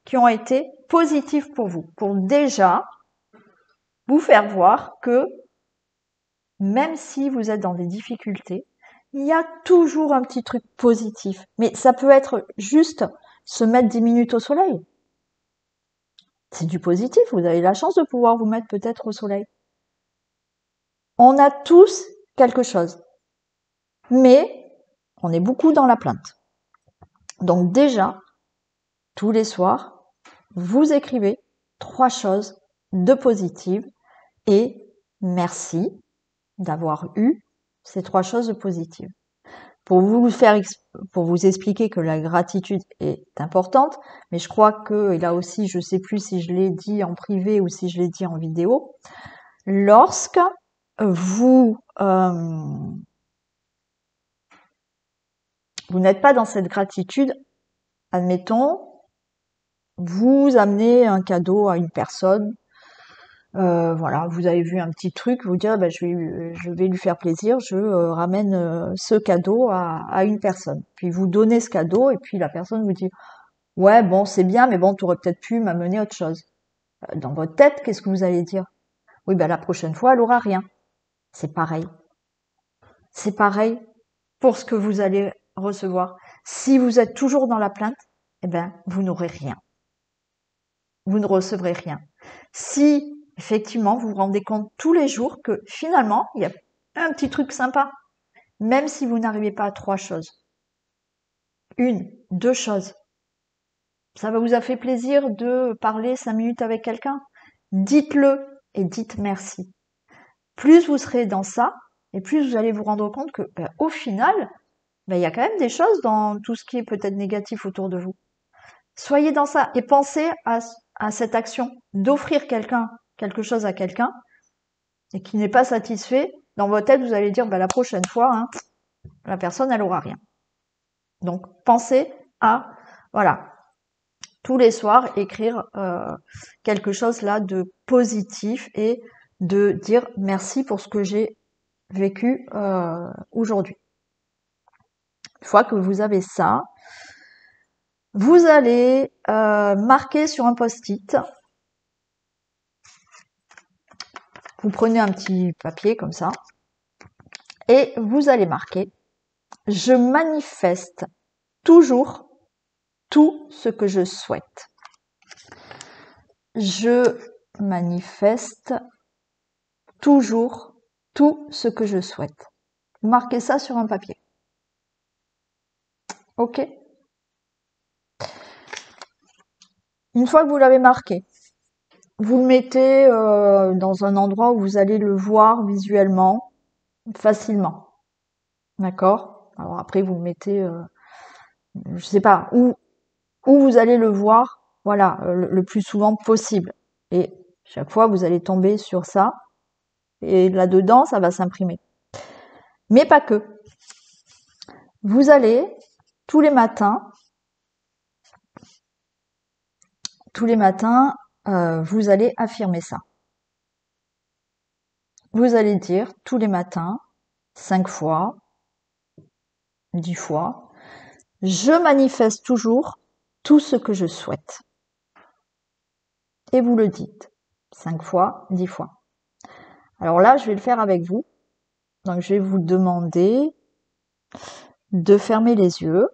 qui ont été positives pour vous, pour déjà vous faire voir que même si vous êtes dans des difficultés, il y a toujours un petit truc positif. Mais ça peut être juste se mettre 10 minutes au soleil. C'est du positif, vous avez la chance de pouvoir vous mettre peut-être au soleil. On a tous quelque chose. Mais on est beaucoup dans la plainte. Donc déjà, tous les soirs, vous écrivez 3 choses de positives et merci d'avoir eu ces 3 choses positives. Pour vous expliquer que la gratitude est importante, mais je crois que, et là aussi, je sais plus si je l'ai dit en privé ou si je l'ai dit en vidéo, lorsque vous n'êtes pas dans cette gratitude, admettons, vous amenez un cadeau à une personne, voilà, vous avez vu un petit truc, vous dites, je vais lui faire plaisir, je ramène ce cadeau à une personne. Puis vous donnez ce cadeau et puis la personne vous dit, ouais, bon, c'est bien, mais bon, tu aurais peut-être pu m'amener autre chose. Dans votre tête, qu'est-ce que vous allez dire? Oui, la prochaine fois, elle aura rien. C'est pareil. C'est pareil pour ce que vous allez recevoir. Si vous êtes toujours dans la plainte, eh ben, vous n'aurez rien. Vous ne recevrez rien. Si, effectivement, vous vous rendez compte tous les jours que finalement, il y a un petit truc sympa, même si vous n'arrivez pas à 3 choses. 1, 2 choses. Ça vous a fait plaisir de parler 5 minutes avec quelqu'un? Dites-le et dites merci. Plus vous serez dans ça, et plus vous allez vous rendre compte que, au final, il y a quand même des choses dans tout ce qui est peut-être négatif autour de vous. Soyez dans ça et pensez à cette action d'offrir quelque chose à quelqu'un et qui n'est pas satisfait. Dans votre tête, vous allez dire, la prochaine fois, la personne, elle aura rien. Donc, pensez à, voilà, tous les soirs, écrire quelque chose là de positif et de dire merci pour ce que j'ai vécu aujourd'hui. Une fois que vous avez ça, vous allez marquer sur un post-it. Vous prenez un petit papier comme ça et vous allez marquer « Je manifeste toujours tout ce que je souhaite ». Je manifeste toujours tout ce que je souhaite. Vous marquez ça sur un papier. Ok? Une fois que vous l'avez marqué, vous le mettez dans un endroit où vous allez le voir visuellement facilement. D'accord? Alors après, vous le mettez, je sais pas, où vous allez le voir, voilà, le plus souvent possible. Et chaque fois, vous allez tomber sur ça. Et là-dedans, ça va s'imprimer. Mais pas que. Vous allez, tous les matins, vous allez affirmer ça. Vous allez dire tous les matins, 5 fois, 10 fois, je manifeste toujours tout ce que je souhaite. Et vous le dites 5 fois, 10 fois. Alors là, je vais le faire avec vous. Donc, je vais vous demander de fermer les yeux.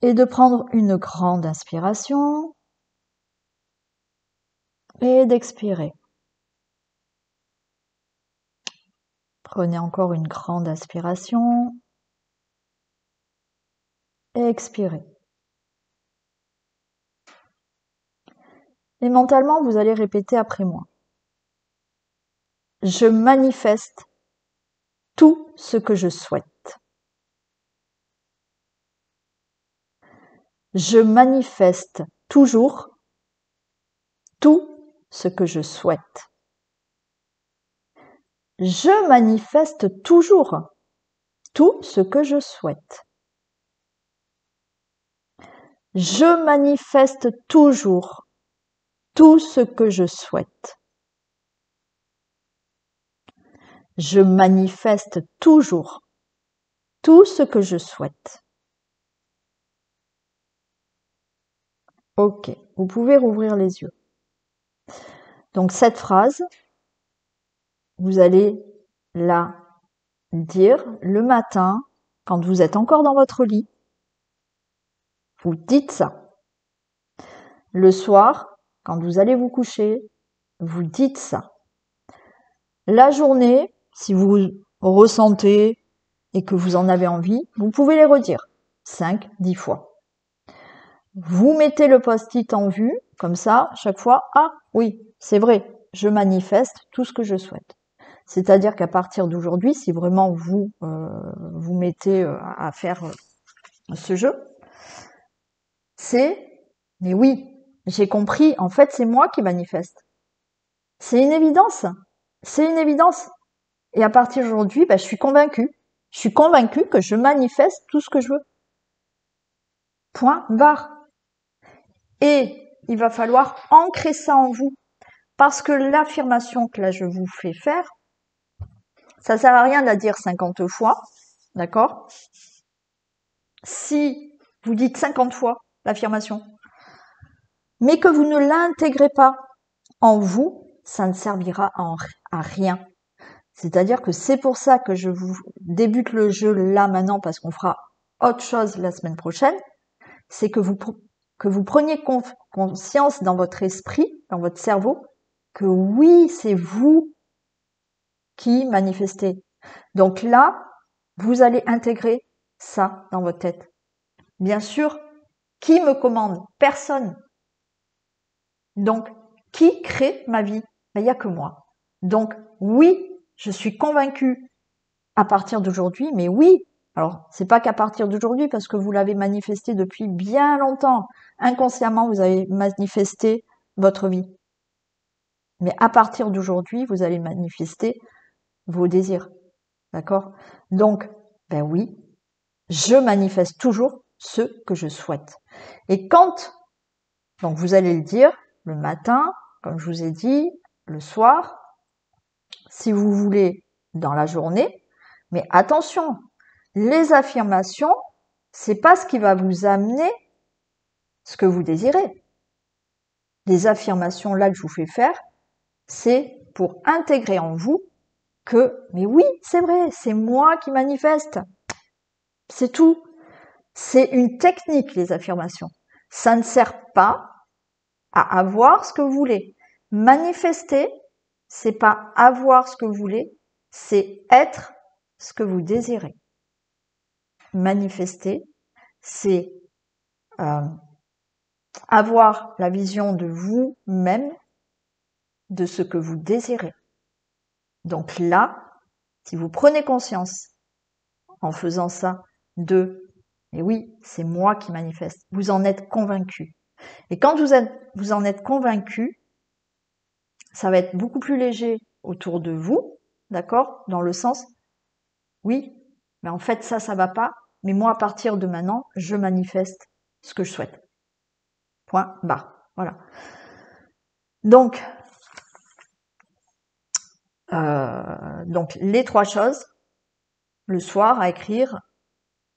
et de prendre une grande inspiration et d'expirer. Prenez encore une grande inspiration et expirez. Et mentalement, vous allez répéter après moi. Je manifeste tout ce que je souhaite. Je manifeste toujours tout ce que je souhaite. Je manifeste toujours tout ce que je souhaite. Je manifeste toujours tout ce que je souhaite. Je manifeste toujours tout ce que je souhaite. Ok, vous pouvez rouvrir les yeux. Donc cette phrase, vous allez la dire le matin, quand vous êtes encore dans votre lit. Vous dites ça. Le soir, quand vous allez vous coucher, vous dites ça. La journée, si vous ressentez et que vous en avez envie, vous pouvez les redire 5, 10 fois. Vous mettez le post-it en vue, comme ça, chaque fois, ah oui, c'est vrai, je manifeste tout ce que je souhaite. C'est-à-dire qu'à partir d'aujourd'hui, si vraiment vous vous mettez à faire ce jeu, c'est, mais oui, j'ai compris, en fait, c'est moi qui manifeste. C'est une évidence. C'est une évidence. Et à partir d'aujourd'hui, je suis convaincue. Je suis convaincue que je manifeste tout ce que je veux. Point barre. Et il va falloir ancrer ça en vous. Parce que l'affirmation que là je vous fais faire, ça sert à rien de la dire 50 fois. D'accord? Si vous dites 50 fois l'affirmation, mais que vous ne l'intégrez pas en vous, ça ne servira à rien. C'est-à-dire que c'est pour ça que je vous débute le jeu là maintenant, parce qu'on fera autre chose la semaine prochaine. C'est que vous preniez conscience dans votre esprit, dans votre cerveau, que oui, c'est vous qui manifestez. Donc là, vous allez intégrer ça dans votre tête. Bien sûr, qui me commande? Personne. Donc, qui crée ma vie? Il n'y a que moi. Donc, oui, je suis convaincue à partir d'aujourd'hui, mais oui, alors c'est pas qu'à partir d'aujourd'hui parce que vous l'avez manifesté depuis bien longtemps. Inconsciemment, vous avez manifesté votre vie. Mais à partir d'aujourd'hui, vous allez manifester vos désirs. D'accord? Donc, ben oui, je manifeste toujours ce que je souhaite. Et quand, donc vous allez le dire le matin, comme je vous ai dit, le soir, si vous voulez dans la journée, mais attention, les affirmations, c'est pas ce qui va vous amener ce que vous désirez. Les affirmations là que je vous fais faire, c'est pour intégrer en vous que, mais oui, c'est vrai, c'est moi qui manifeste. C'est tout. C'est une technique, les affirmations. Ça ne sert pas à avoir ce que vous voulez. Manifester, c'est pas avoir ce que vous voulez, c'est être ce que vous désirez. Manifester, c'est avoir la vision de vous-même, de ce que vous désirez. Donc là, si vous prenez conscience en faisant ça et oui, c'est moi qui manifeste, vous en êtes convaincu. Et quand vous en êtes convaincu, ça va être beaucoup plus léger autour de vous, d'accord? Dans le sens, oui, mais en fait ça va pas, mais moi à partir de maintenant, je manifeste ce que je souhaite. Point barre. Voilà. Donc les 3 choses, le soir à écrire,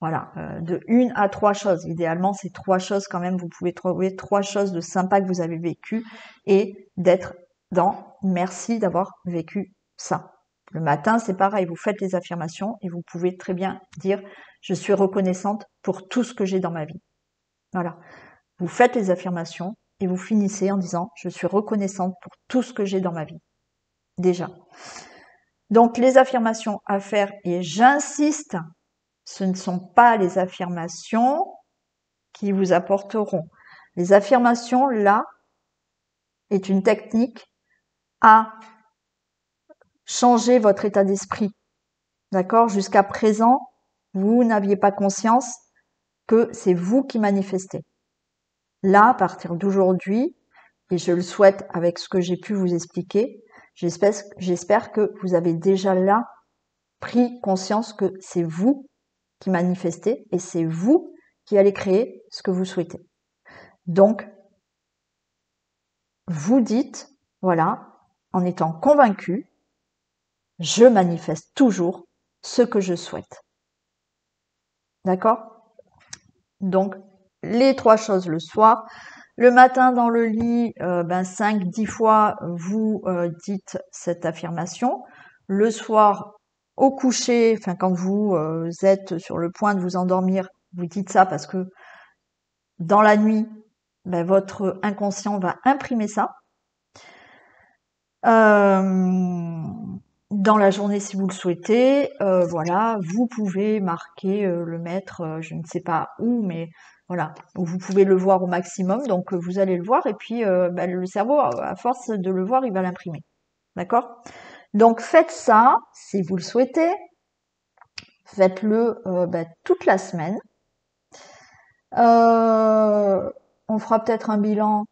voilà, de 1 à 3 choses. Idéalement, c'est 3 choses quand même. Vous pouvez trouver 3 choses de sympa que vous avez vécues et d'être dans merci d'avoir vécu ça. Le matin, c'est pareil, vous faites les affirmations et vous pouvez très bien dire je suis reconnaissante pour tout ce que j'ai dans ma vie. Voilà. Vous faites les affirmations et vous finissez en disant « Je suis reconnaissante pour tout ce que j'ai dans ma vie. » Déjà. Donc, les affirmations à faire, et j'insiste, ce ne sont pas les affirmations qui vous apporteront. Les affirmations, là, est une technique à changer votre état d'esprit. D'accord? Jusqu'à présent, vous n'aviez pas conscience que c'est vous qui manifestez. Là, à partir d'aujourd'hui, et je le souhaite avec ce que j'ai pu vous expliquer, j'espère que vous avez déjà là pris conscience que c'est vous qui manifestez et c'est vous qui allez créer ce que vous souhaitez. Donc, vous dites, voilà, en étant convaincu, je manifeste toujours ce que je souhaite. D'accord? Donc, les 3 choses le soir. Le matin dans le lit, 5-10 fois, vous dites cette affirmation. Le soir, au coucher, quand vous êtes sur le point de vous endormir, vous dites ça parce que dans la nuit, votre inconscient va imprimer ça. Dans la journée, si vous le souhaitez, voilà, vous pouvez marquer, le mettre, je ne sais pas où, mais voilà, vous pouvez le voir au maximum, donc vous allez le voir, et puis le cerveau, à force de le voir, il va l'imprimer. D'accord? Donc faites ça, si vous le souhaitez, faites-le toute la semaine. On fera peut-être un bilan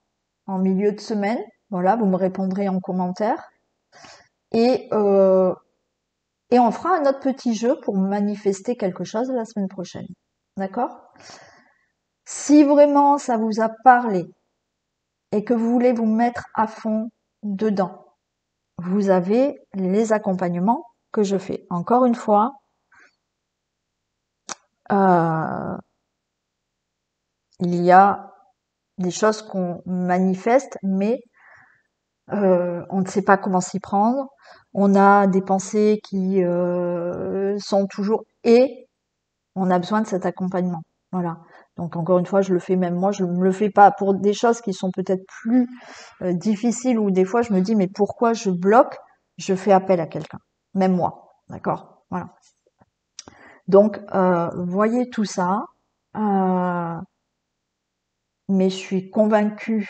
en milieu de semaine, voilà, vous me répondrez en commentaire. Et on fera un autre petit jeu pour manifester quelque chose la semaine prochaine. D'accord? Si vraiment ça vous a parlé et que vous voulez vous mettre à fond dedans, vous avez les accompagnements que je fais. Encore une fois, il y a des choses qu'on manifeste, mais on ne sait pas comment s'y prendre. On a des pensées qui sont toujours... Et on a besoin de cet accompagnement. Voilà. Donc encore une fois, je le fais même moi, je ne me le fais pas pour des choses qui sont peut-être plus difficiles, ou des fois je me dis mais pourquoi je bloque? Je fais appel à quelqu'un, même moi. D'accord? Voilà. Donc voyez tout ça, mais je suis convaincue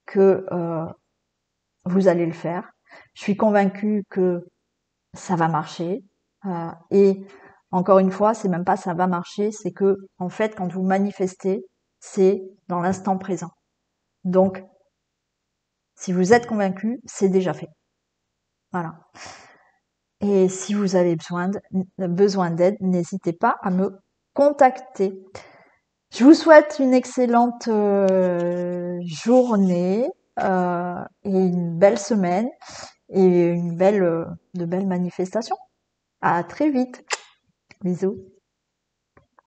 que vous allez le faire. Je suis convaincue que ça va marcher. Et encore une fois, c'est même pas ça va marcher, c'est que en fait, quand vous manifestez, c'est dans l'instant présent. Donc, si vous êtes convaincu, c'est déjà fait. Voilà. Et si vous avez besoin d'aide, n'hésitez pas à me contacter. Je vous souhaite une excellente journée et une belle semaine et de belles manifestations. À très vite. Bisous.